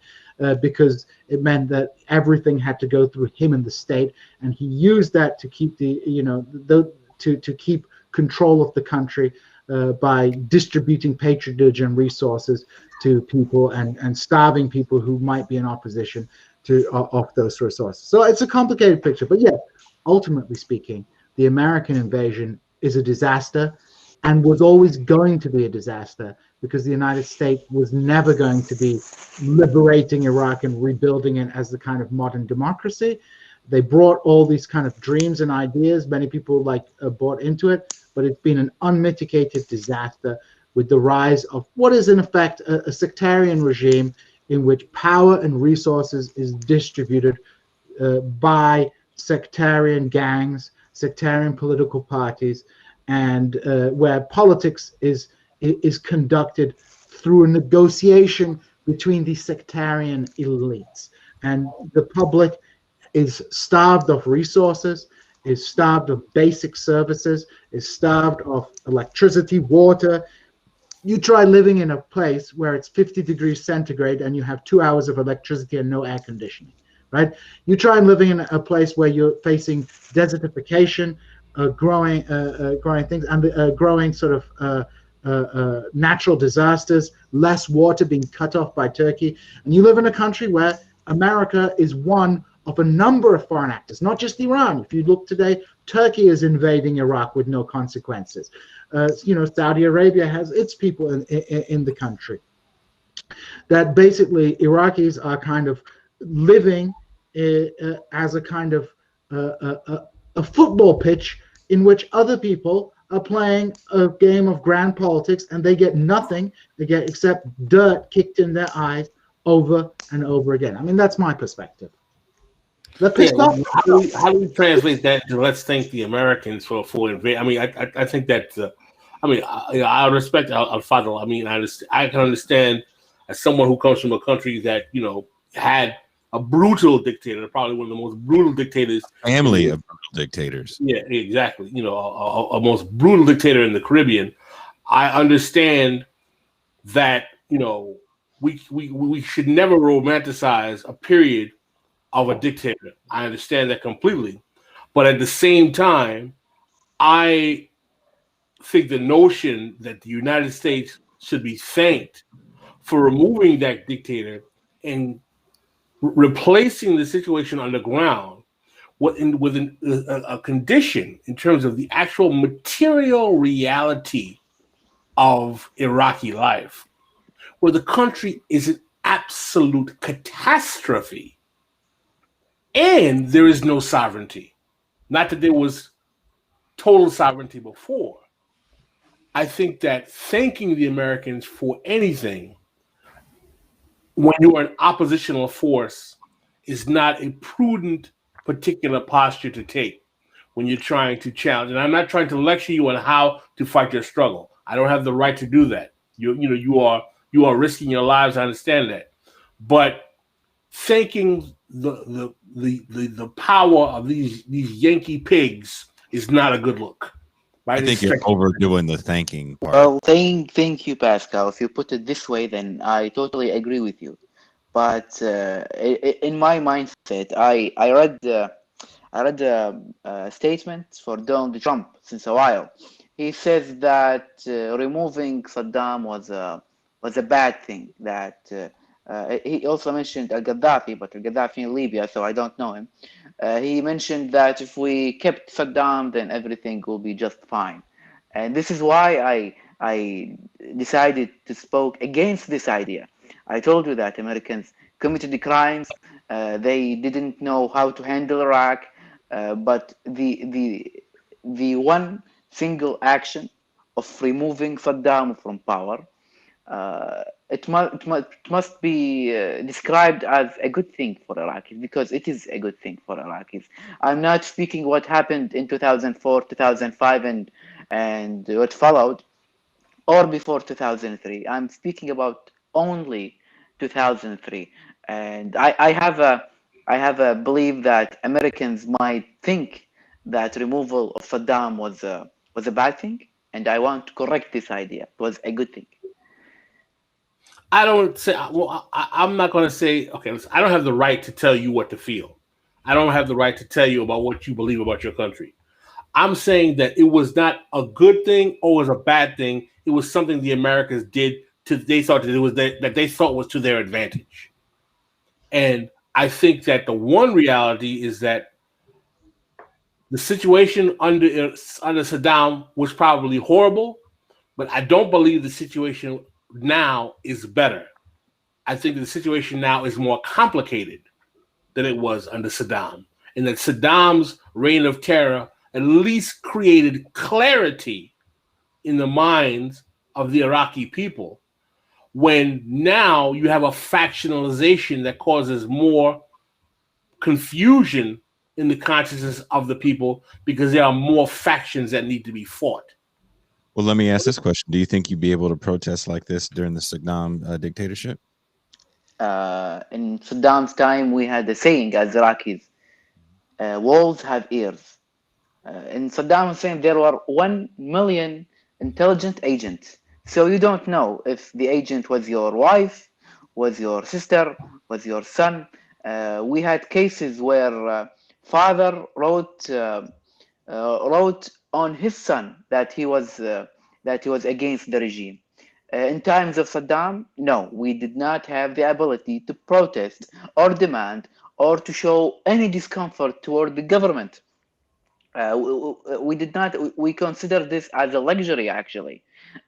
because it meant that everything had to go through him and the state, and he used that to keep to keep control of the country. By distributing patronage and resources to people and starving people who might be in opposition to of those resources. So it's a complicated picture, but yeah, ultimately speaking, the American invasion is a disaster and was always going to be a disaster, because the United States was never going to be liberating Iraq and rebuilding it as the kind of modern democracy. They brought all these kind of dreams and ideas. Many people bought into it, but it's been an unmitigated disaster with the rise of what is in effect a sectarian regime in which power and resources is distributed by sectarian gangs, sectarian political parties, and where politics is conducted through a negotiation between the sectarian elites, and the public is starved of resources, is starved of basic services, is starved of electricity, water. You try living in a place where it's 50 degrees centigrade and you have 2 hours of electricity and no air conditioning, right? You try living in a place where you're facing desertification, growing things, and growing sort of natural disasters, less water being cut off by Turkey. And you live in a country where America is one of a number of foreign actors, not just Iran. If you look today, Turkey is invading Iraq with no consequences. Saudi Arabia has its people in the country. That basically Iraqis are kind of living as a kind of a football pitch in which other people are playing a game of grand politics, and they get nothing. They get except dirt kicked in their eyes over and over again. I mean, that's my perspective. How do we translate that to let's thank the Americans for invading? I mean, I think that I respect Al-Fadl. I mean, I can understand as someone who comes from a country that had a brutal dictator, probably one of the most brutal dictators. Family of brutal dictators. Yeah, exactly. A most brutal dictator in the Caribbean. I understand that we should never romanticize a period of a dictator. I understand that completely. But at the same time, I think the notion that the United States should be thanked for removing that dictator and replacing the situation on the ground with a condition in terms of the actual material reality of Iraqi life, where the country is an absolute catastrophe. And there is no sovereignty. Not that there was total sovereignty before. I think that thanking the Americans for anything when you are an oppositional force is not a prudent particular posture to take. when you're trying to challenge. And I'm not trying to lecture you on how to fight your struggle. I don't have the right to do that. You are risking your lives. I understand that, but thinking the power of these Yankee pigs is not a good look. Right? I think you're overdoing the thanking part. Well, thank you, Pascal. If you put it this way, then I totally agree with you. But in my mindset, I read a statement for Donald Trump since a while. He says that removing Saddam was a bad thing. That he also mentioned Gaddafi, but Gaddafi in Libya, so I don't know him. He mentioned that if we kept Saddam, then everything will be just fine. And this is why I decided to speak against this idea. I told you that Americans committed the crimes. They didn't know how to handle Iraq, but the one single action of removing Saddam from power, it must be described as a good thing for Iraqis, because it is a good thing for Iraqis. I'm not speaking what happened in 2004, 2005, and what followed, or before 2003. I'm speaking about only 2003, and I have a belief that Americans might think that removal of Saddam was a bad thing, and I want to correct this idea. It was a good thing. I don't say. Well, I'm not going to say. Okay, listen, I don't have the right to tell you what to feel. I don't have the right to tell you about what you believe about your country. I'm saying that it was not a good thing or was a bad thing. It was something the Americans did they thought that it was that they thought was to their advantage. And I think that the one reality is that the situation under Saddam was probably horrible, but I don't believe the situation now is better. I think the situation now is more complicated than it was under Saddam, and that Saddam's reign of terror at least created clarity in the minds of the Iraqi people, when now you have a factionalization that causes more confusion in the consciousness of the people because there are more factions that need to be fought. Well, let me ask this question. Do you think you'd be able to protest like this during the Saddam dictatorship? In Saddam's time, we had a saying as Iraqis, walls have ears. In Saddam Hussein, there were 1 million intelligent agents. So you don't know if the agent was your wife, was your sister, was your son. We had cases where father wrote on his son that he was against the regime. In times of Saddam, no, we did not have the ability to protest or demand or to show any discomfort toward the government. We did not. We consider this as a luxury. Actually,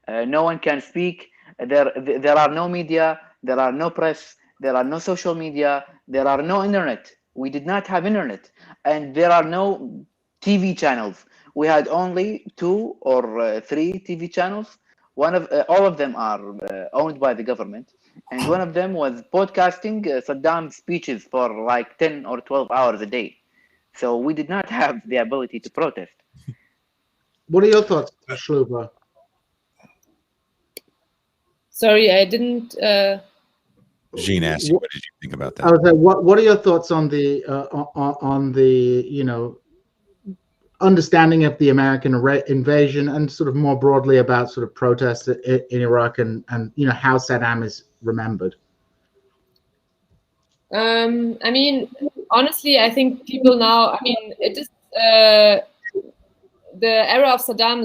no one can speak. There are no media. There are no press. There are no social media. There are no internet. We did not have internet, and there are no TV channels. We had only 2 or 3 TV channels. All of them are owned by the government, and one of them was podcasting Saddam's speeches for like 10 or 12 hours a day. So we did not have the ability to protest. What are your thoughts, Schluwa? Sorry, I didn't. Jean asked you, what did you think about that? I was like, what are your thoughts on the understanding of the American invasion, and sort of more broadly about sort of protests in Iraq and how Saddam is remembered? I mean, honestly, I think people now. I mean, it is the era of Saddam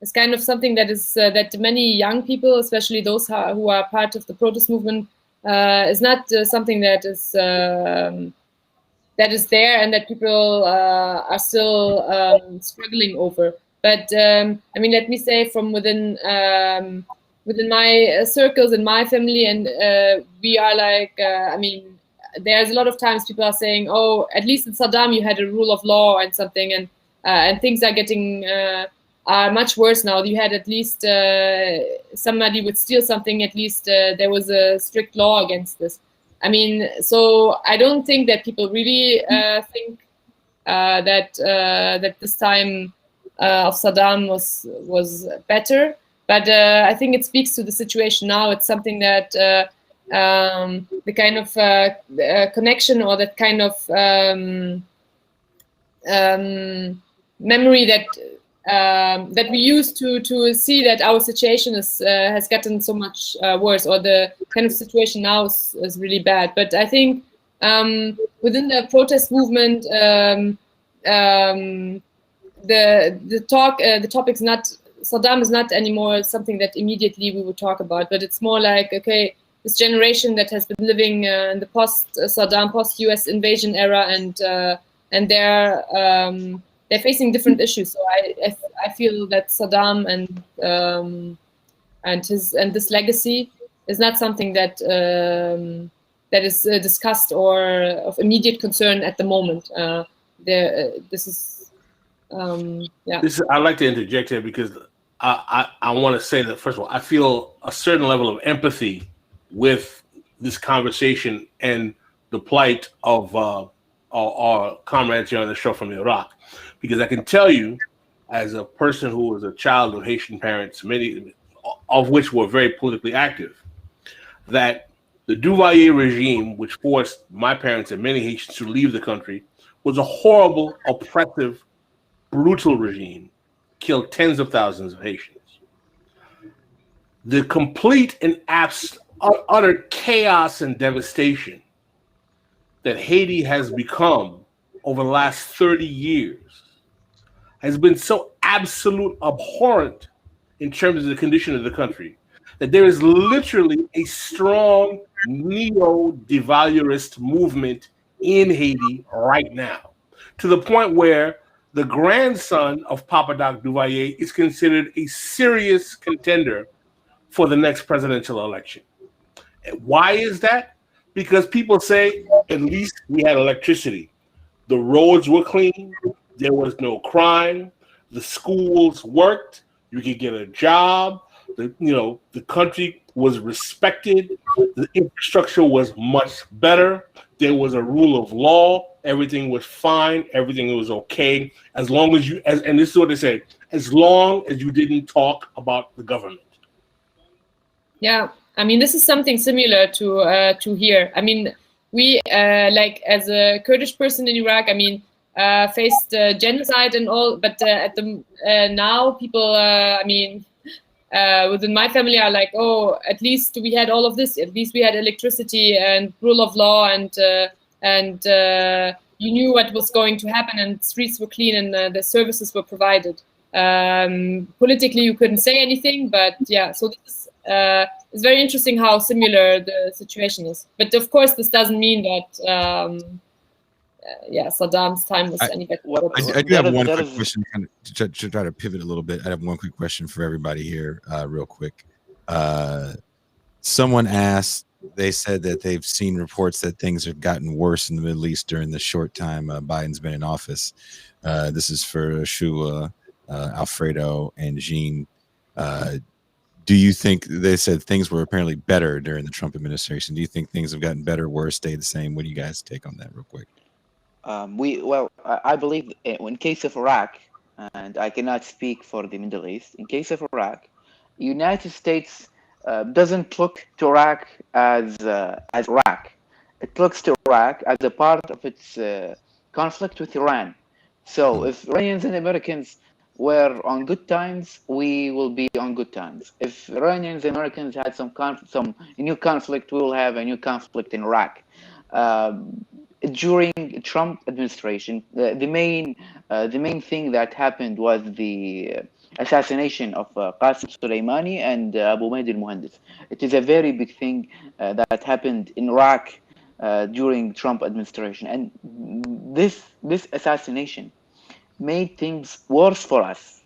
is kind of something that is that many young people, especially those who are part of the protest movement, is not something that is there and that people are still struggling over. But I mean, let me say from within my circles in my family, and we are like, I mean, there's a lot of times people are saying, oh, at least in Saddam you had a rule of law and something, and things are getting are much worse now. You had at least somebody would steal something, at least there was a strict law against this. I mean, so I don't think that people really think that this time of Saddam was better. But I think it speaks to the situation now. It's something that the kind of connection or that kind of memory that we use to see that our situation has gotten so much worse, or the kind of situation now is really bad. But I think within the protest movement, the topic's not, Saddam is not anymore something that immediately we would talk about, but it's more like, okay, this generation that has been living in the post-Saddam, post-US invasion era, and they're facing different issues. So I feel that Saddam and this legacy is not something that is discussed or of immediate concern at the moment. This is yeah. I'd like to interject here because I want to say that, first of all, I feel a certain level of empathy with this conversation and the plight of our comrades here on the show from Iraq, because I can tell you, as a person who was a child of Haitian parents, many of which were very politically active, that the Duvalier regime, which forced my parents and many Haitians to leave the country, was a horrible, oppressive, brutal regime, killed tens of thousands of Haitians. The complete and utter chaos and devastation that Haiti has become over the last 30 years has been so absolute abhorrent in terms of the condition of the country that there is literally a strong neo-devaluerist movement in Haiti right now, to the point where the grandson of Papa Doc Duvalier is considered a serious contender for the next presidential election. Why is that? Because people say, at least we had electricity. The roads were clean. There was no crime. The schools worked. You could get a job. The country was respected. The infrastructure was much better. There was a rule of law. Everything was fine. Everything was okay. As long as and this is what they say, as long as you didn't talk about the government. Yeah, I mean, this is something similar to here. I mean, we like as a Kurdish person in Iraq, I mean, faced genocide and all, but at the now people, I mean, within my family are like, oh, at least we had all of this. At least we had electricity and rule of law, and you knew what was going to happen, and streets were clean, and the services were provided. Politically, you couldn't say anything, but yeah. So this it's very interesting how similar the situation is. But of course, this doesn't mean that Saddam's time was any better. I do have one quick question, kind of to try to pivot a little bit. I have one quick question for everybody here, real quick. Someone asked, they said that they've seen reports that things have gotten worse in the Middle East during the short time Biden's been in office. This is for Schluwa, Alfredo, and Jean. Do you think, they said things were apparently better during the Trump administration? Do you think things have gotten better, worse, stayed the same? What do you guys take on that real quick? I believe in case of Iraq, and I cannot speak for the Middle East, in case of Iraq, United States doesn't look to Iraq as Iraq. It looks to Iraq as a part of its conflict with Iran. So if Iranians and Americans were on good times, we will be on good times. If Iranians and Americans had some new conflict, we will have a new conflict in Iraq. During Trump administration, the main thing that happened was the assassination of Qasem Soleimani and Abu Mahdi al-Muhandis. It is a very big thing that happened in Iraq during Trump administration, and this assassination made things worse for us.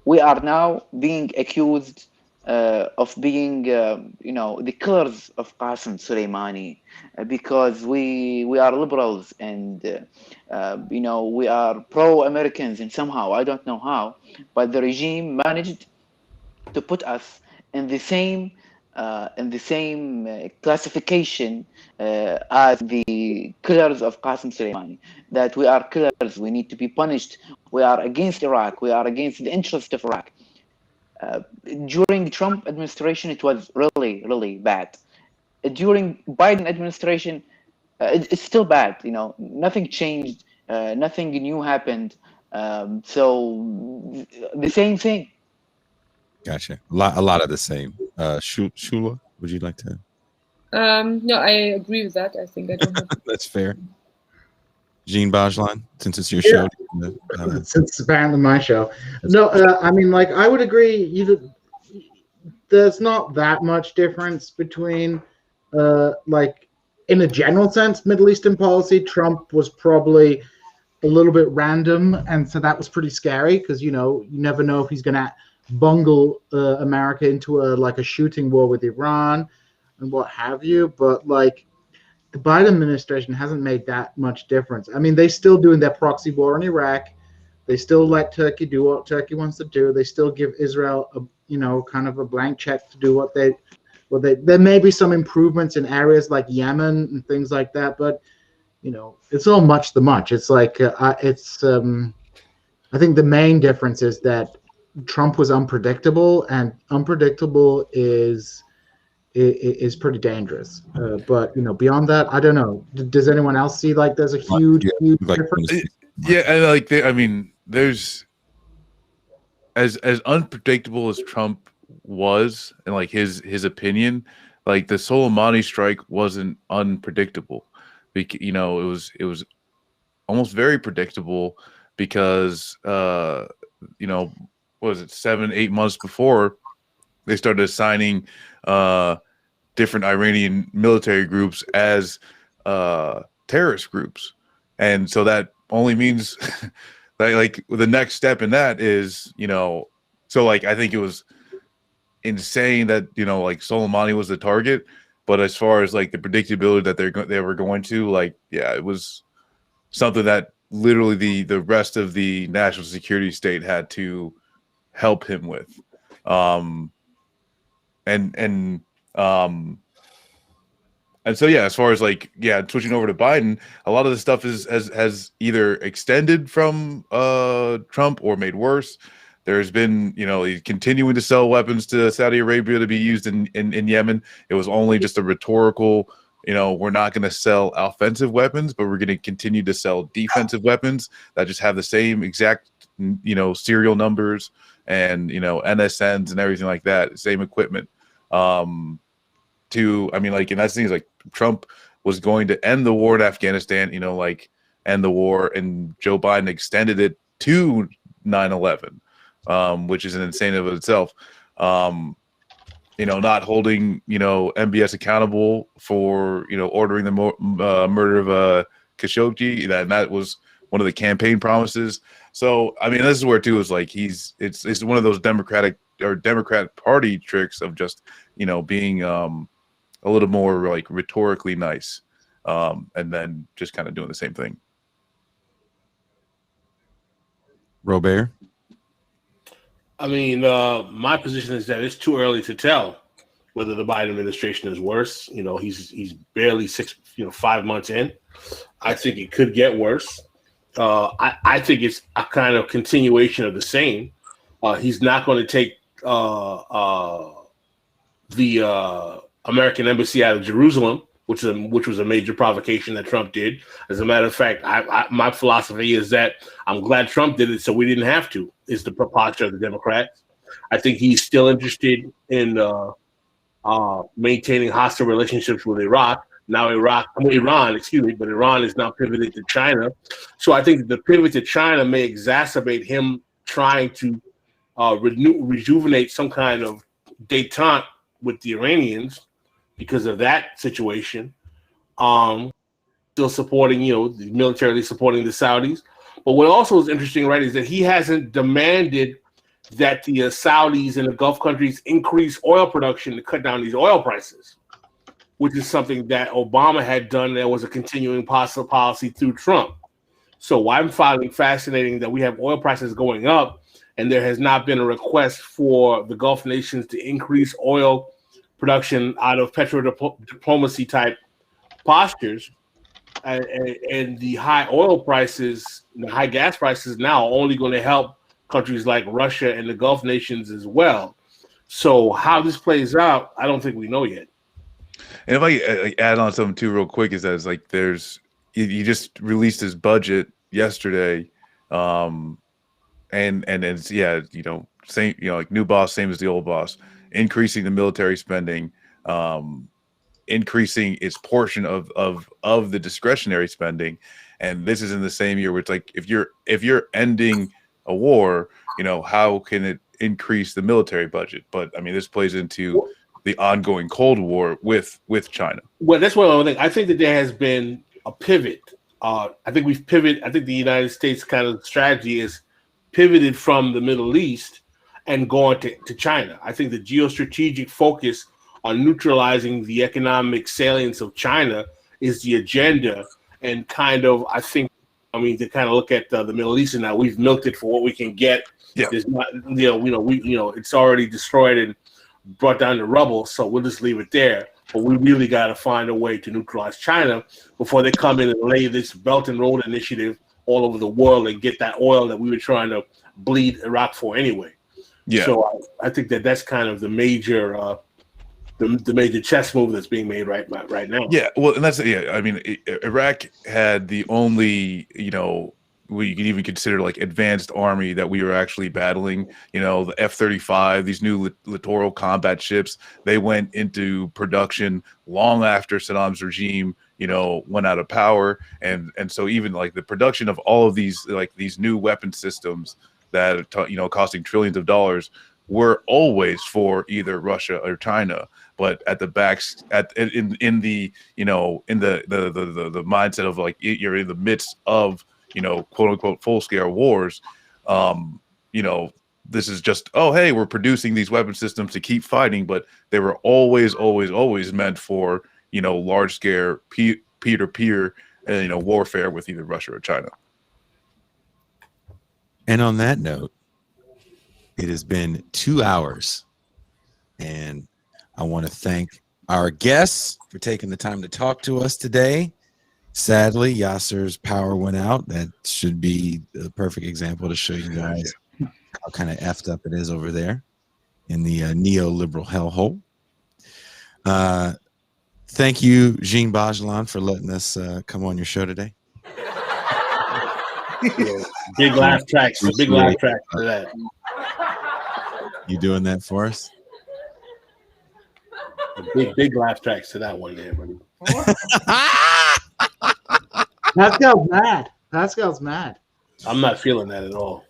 We are now being accused of being, the killers of Qasem Soleimani, because we are liberals and, we are pro-Americans, and somehow, I don't know how, but the regime managed to put us in the same in the same classification as the killers of Qasem Soleimani, that we are killers, we need to be punished, we are against Iraq, we are against the interest of Iraq. During the Trump administration, it was really, really bad. During Biden administration, it's still bad. You know, nothing changed, nothing new happened. So the same thing. Gotcha. A lot of the same. Shula, would you like to? No, I agree with that. I think I don't have. That's fair. Jean Bajlan, since it's your show. Since it's apparently my show. No, I mean, like, I would agree. There's not that much difference between, like, in a general sense, Middle Eastern policy. Trump was probably a little bit random, and so that was pretty scary because, you know, you never know if he's going to bungle America into a shooting war with Iran and what have you. But, like, the Biden administration hasn't made that much difference. I mean, they're still doing their proxy war in Iraq. They still let Turkey do what Turkey wants to do. They still give Israel kind of a blank check to do what they. There may be some improvements in areas like Yemen and things like that, but you know, it's all much the much. It's like I think the main difference is that Trump was unpredictable, and unpredictable is pretty dangerous. But you know, beyond that, I don't know. Does anyone else see like there's a huge difference? Yeah, and like there's as unpredictable as Trump was, and like his opinion, like the Soleimani strike wasn't unpredictable. You know, it was almost very predictable because you know, what was it, 7-8 months before they started assigning different Iranian military groups as terrorist groups, and so that only means that like the next step in that is, you know, so like I think it was insane that, you know, like Soleimani was the target, but as far as like the predictability that they were going to, like, yeah, it was something that literally the rest of the national security state had to help him with. And so, yeah, as far as like, yeah, switching over to Biden, a lot of the stuff has either extended from Trump or made worse. There's been, you know, he's continuing to sell weapons to Saudi Arabia to be used in Yemen. It was only just a rhetorical, you know, we're not going to sell offensive weapons, but we're going to continue to sell defensive weapons that just have the same exact, you know, serial numbers and, you know, NSNs and everything like that, same equipment. I mean, like, and that's the thing is like Trump was going to end the war in Afghanistan, you know, like end the war, and Joe Biden extended it to 9/11. Which is an insane of itself. You know, not holding, you know, MBS accountable for, you know, ordering the murder of Khashoggi. That was one of the campaign promises. So, I mean, this is where too is like it's one of those Democrat Party tricks of just, you know, being a little more like rhetorically nice, and then just kind of doing the same thing. Robert? I mean, my position is that it's too early to tell whether the Biden administration is worse. You know, he's barely 5 months in. I think it could get worse. I think it's a kind of continuation of the same. He's not going to take the American embassy out of Jerusalem, which was a major provocation that Trump did. As a matter of fact, my philosophy is that I'm glad Trump did it so we didn't have to, is the posture of the Democrats. I think he's still interested in maintaining hostile relationships with Iran, but Iran is now pivoted to China. So I think the pivot to China may exacerbate him trying to rejuvenate some kind of détente with the Iranians because of that situation. Still supporting, militarily supporting the Saudis. But what also is interesting, right, is that he hasn't demanded that the Saudis and the Gulf countries increase oil production to cut down these oil prices, which is something that Obama had done. There was a continuing policy through Trump. So I'm finding fascinating that we have oil prices going up, and there has not been a request for the Gulf nations to increase oil production out of petro diplomacy type postures, and the high oil prices, the high gas prices now are only going to help countries like Russia and the Gulf nations as well. So how this plays out, I don't think we know yet. And if I add on something too real quick, is that it's like he just released his budget yesterday, and it's same, like new boss, same as the old boss, increasing the military spending, increasing its portion of the discretionary spending. And this is in the same year where it's like, if you're ending a war, how can it increase the military budget? But I mean, this plays into the ongoing Cold War with China. Well, that's one of the things. I think that there has been a pivot. I think we've pivoted. I think the United States kind of strategy is pivoted from the Middle East and gone to China. I think the geostrategic focus on neutralizing the economic salience of China is the agenda, and kind of, I think, to kind of look at the Middle East, and now we've milked it for what we can get. Yeah. There's not, it's already destroyed and brought down to rubble, so we'll just leave it there. But we really got to find a way to neutralize China before they come in and lay this Belt and Road initiative all over the world and get that oil that we were trying to bleed Iraq for anyway. Yeah. So I think that's kind of the major the major chess move that's being made right now. Yeah. Well, and that's I mean, Iraq had the only we could even consider like advanced army that we were actually battling. The F-35, these new littoral combat ships, they went into production long after Saddam's regime, went out of power. And so even like the production of all of these, like these new weapon systems that are, costing trillions of dollars were always for either Russia or China. But at the backs, in the mindset of like you're in the midst of quote unquote full scale wars, this is just, oh, hey, we're producing these weapon systems to keep fighting, but they were always meant for large scale peer to peer warfare with either Russia or China. And on that note, it has been 2 hours, and I want to thank our guests for taking the time to talk to us today. Sadly, Yasser's power went out. That should be the perfect example to show you guys how kind of effed up it is over there in the neoliberal hellhole. Thank you, Jean Bajlan, for letting us come on your show today. Big laugh tracks. Big laugh tracks for that. You doing that for us? Big laugh tracks to that one there, buddy. Pascal's mad. I'm not feeling that at all.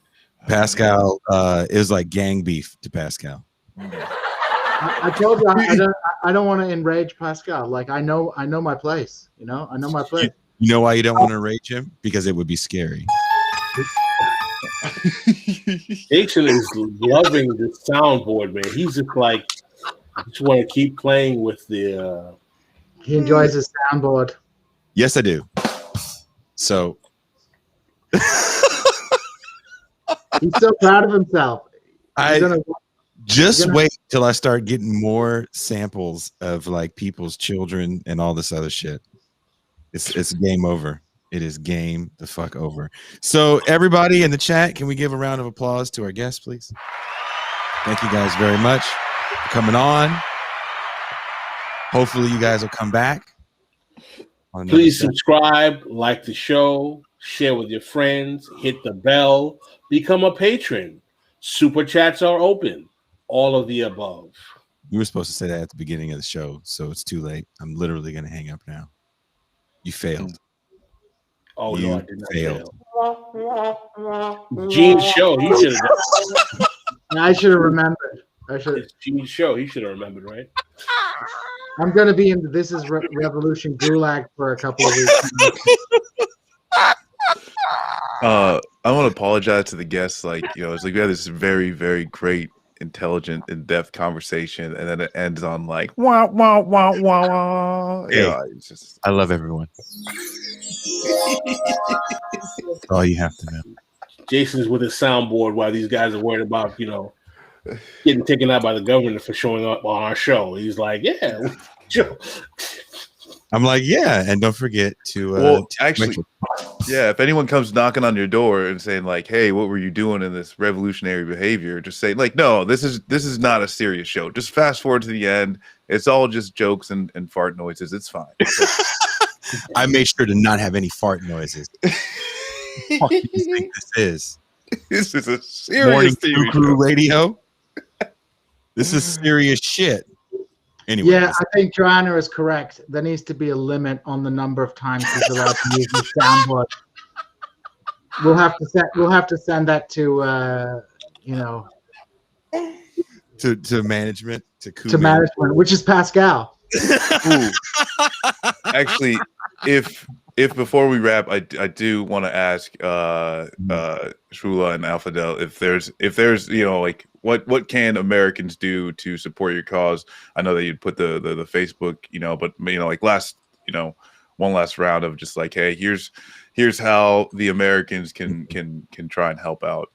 Pascal is like gang beef to Pascal. I told you I don't want to enrage Pascal. Like I know my place. I know my place. You know why you don't want to enrage him? Because it would be scary. Jason is loving the soundboard, man. He's just like, I just want to keep playing with the. He enjoys his soundboard. Yes, I do. So he's so proud of himself. Just wait till I start getting more samples of like people's children and all this other shit. It's game over. It is game the fuck over. So everybody in the chat, can we give a round of applause to our guests, please? Thank you guys very much for coming on. Hopefully you guys will come back. Please subscribe, like the show, share with your friends, hit the bell, become a patron. Super chats are open. All of the above. You were supposed to say that at the beginning of the show, so it's too late. I'm literally going to hang up now. You failed. Oh, you no, I did not failed. Fail. Gene's show, he should have. I should have remembered. It's Gene's show, he should have remembered, right? I'm going to be in This Is Revolution Gulag for a couple of weeks. I want to apologize to the guests. Like, it's like we had this very, very great, intelligent, in-depth conversation, and then it ends on like wah wah wah wah wah. Hey, it's just, I love everyone. That's all you have to know. Jason's with his soundboard while these guys are worried about, getting taken out by the government for showing up on our show. He's like, yeah, I'm like, yeah, and don't forget to. Well, actually, yeah. If anyone comes knocking on your door and saying like, "Hey, what were you doing in this revolutionary behavior?" Just say like, "No, this is not a serious show. Just fast forward to the end. It's all just jokes and fart noises. It's fine." I made sure to not have any fart noises. What do you think this is? This is a serious Morning TV Crew show. Radio. This is serious shit. Anyway, Yeah, I think Joanna is correct. There needs to be a limit on the number of times he's allowed to use the soundboard. We'll have to send that to to management, to management, which is Pascal. Ooh. Actually, if before we wrap, I do want to ask Schluwa and Alfadel if there's like what can Americans do to support your cause? I know that you'd put the Facebook, but like one last round of just like, hey, here's how the Americans can try and help out.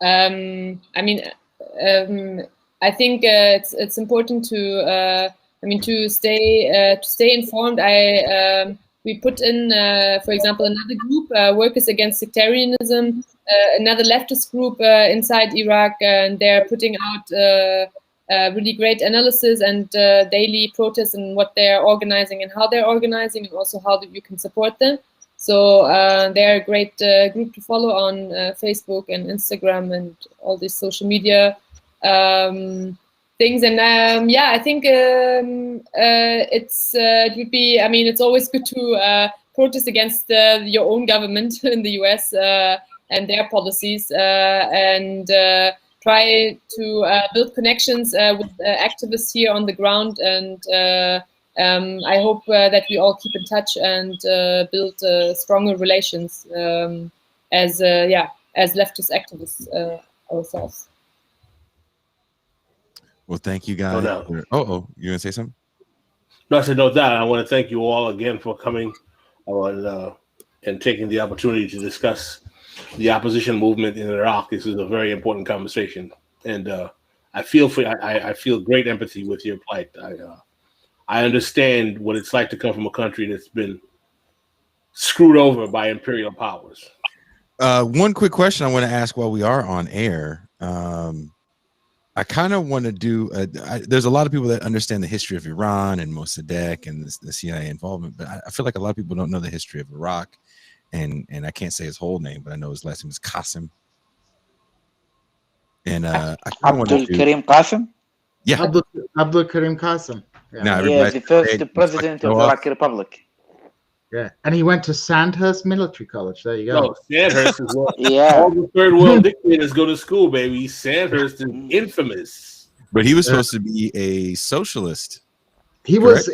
I think it's important to stay informed. We put in, for example, another group, Workers Against Sectarianism, another leftist group inside Iraq, and they're putting out really great analysis and daily protests and what they're organizing and how they're organizing, and also how you can support them. So they're a great group to follow on Facebook and Instagram and all these social media things. And I think it would be. I mean, it's always good to protest against your own government in the US and their policies, and try to build connections with activists here on the ground. And I hope that we all keep in touch and build stronger relations as leftist activists ourselves. Well, thank you guys. No doubt. You gonna say something? No, I said no doubt. I want to thank you all again for coming and taking the opportunity to discuss the opposition movement in Iraq. This is a very important conversation, and I feel great empathy with your plight. I understand what it's like to come from a country that's been screwed over by imperial powers. One quick question I want to ask while we are on air. I kind of want to do. There's a lot of people that understand the history of Iran and Mossadegh and the CIA involvement, but I feel like a lot of people don't know the history of Iraq, and I can't say his whole name, but I know his last name is Qasim. And Abdul Karim Qasim. Yeah, Abdul Karim Qasim. Yeah, the first president of the Iraqi Republic. Yeah, and he went to Sandhurst Military College. There you go. No, Sandhurst is what Yeah. all the third world dictators go to school, baby. Sandhurst is infamous. but he was supposed to be a socialist. He was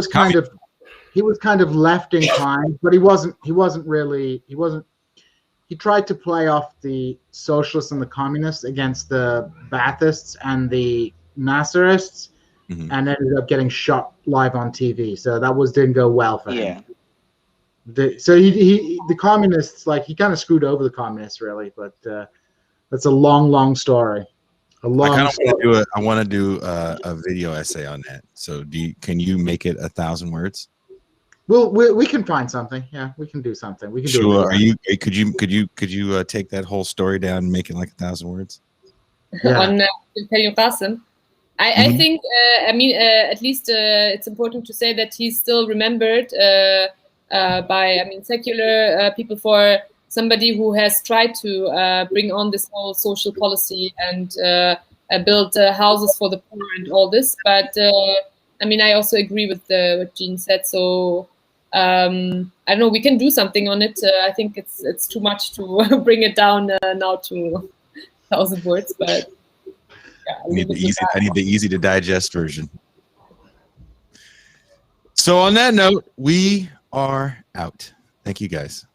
kind of left inclined, but he wasn't really. He tried to play off the socialists and the communists against the Baathists and the Nasserists, and ended up getting shot live on TV. So that didn't go well for him. The communists, like, he kind of screwed over the communists, really. But that's a long story. I want to do a video essay on that. So can you make it 1,000 words? Well, we can find something. Yeah, we can do something. We can do. Sure. Could you take that whole story down and make it like 1,000 words? Yeah. On Karim Qasim. I think, at least it's important to say that he's still remembered by, secular people for somebody who has tried to bring on this whole social policy and build houses for the poor and all this. But, I also agree with what Jean said. So, I don't know, we can do something on it. I think it's too much to bring it down now to 1,000 words, but... Yeah, I need the easy to digest version. So on that note, we are out. Thank you guys.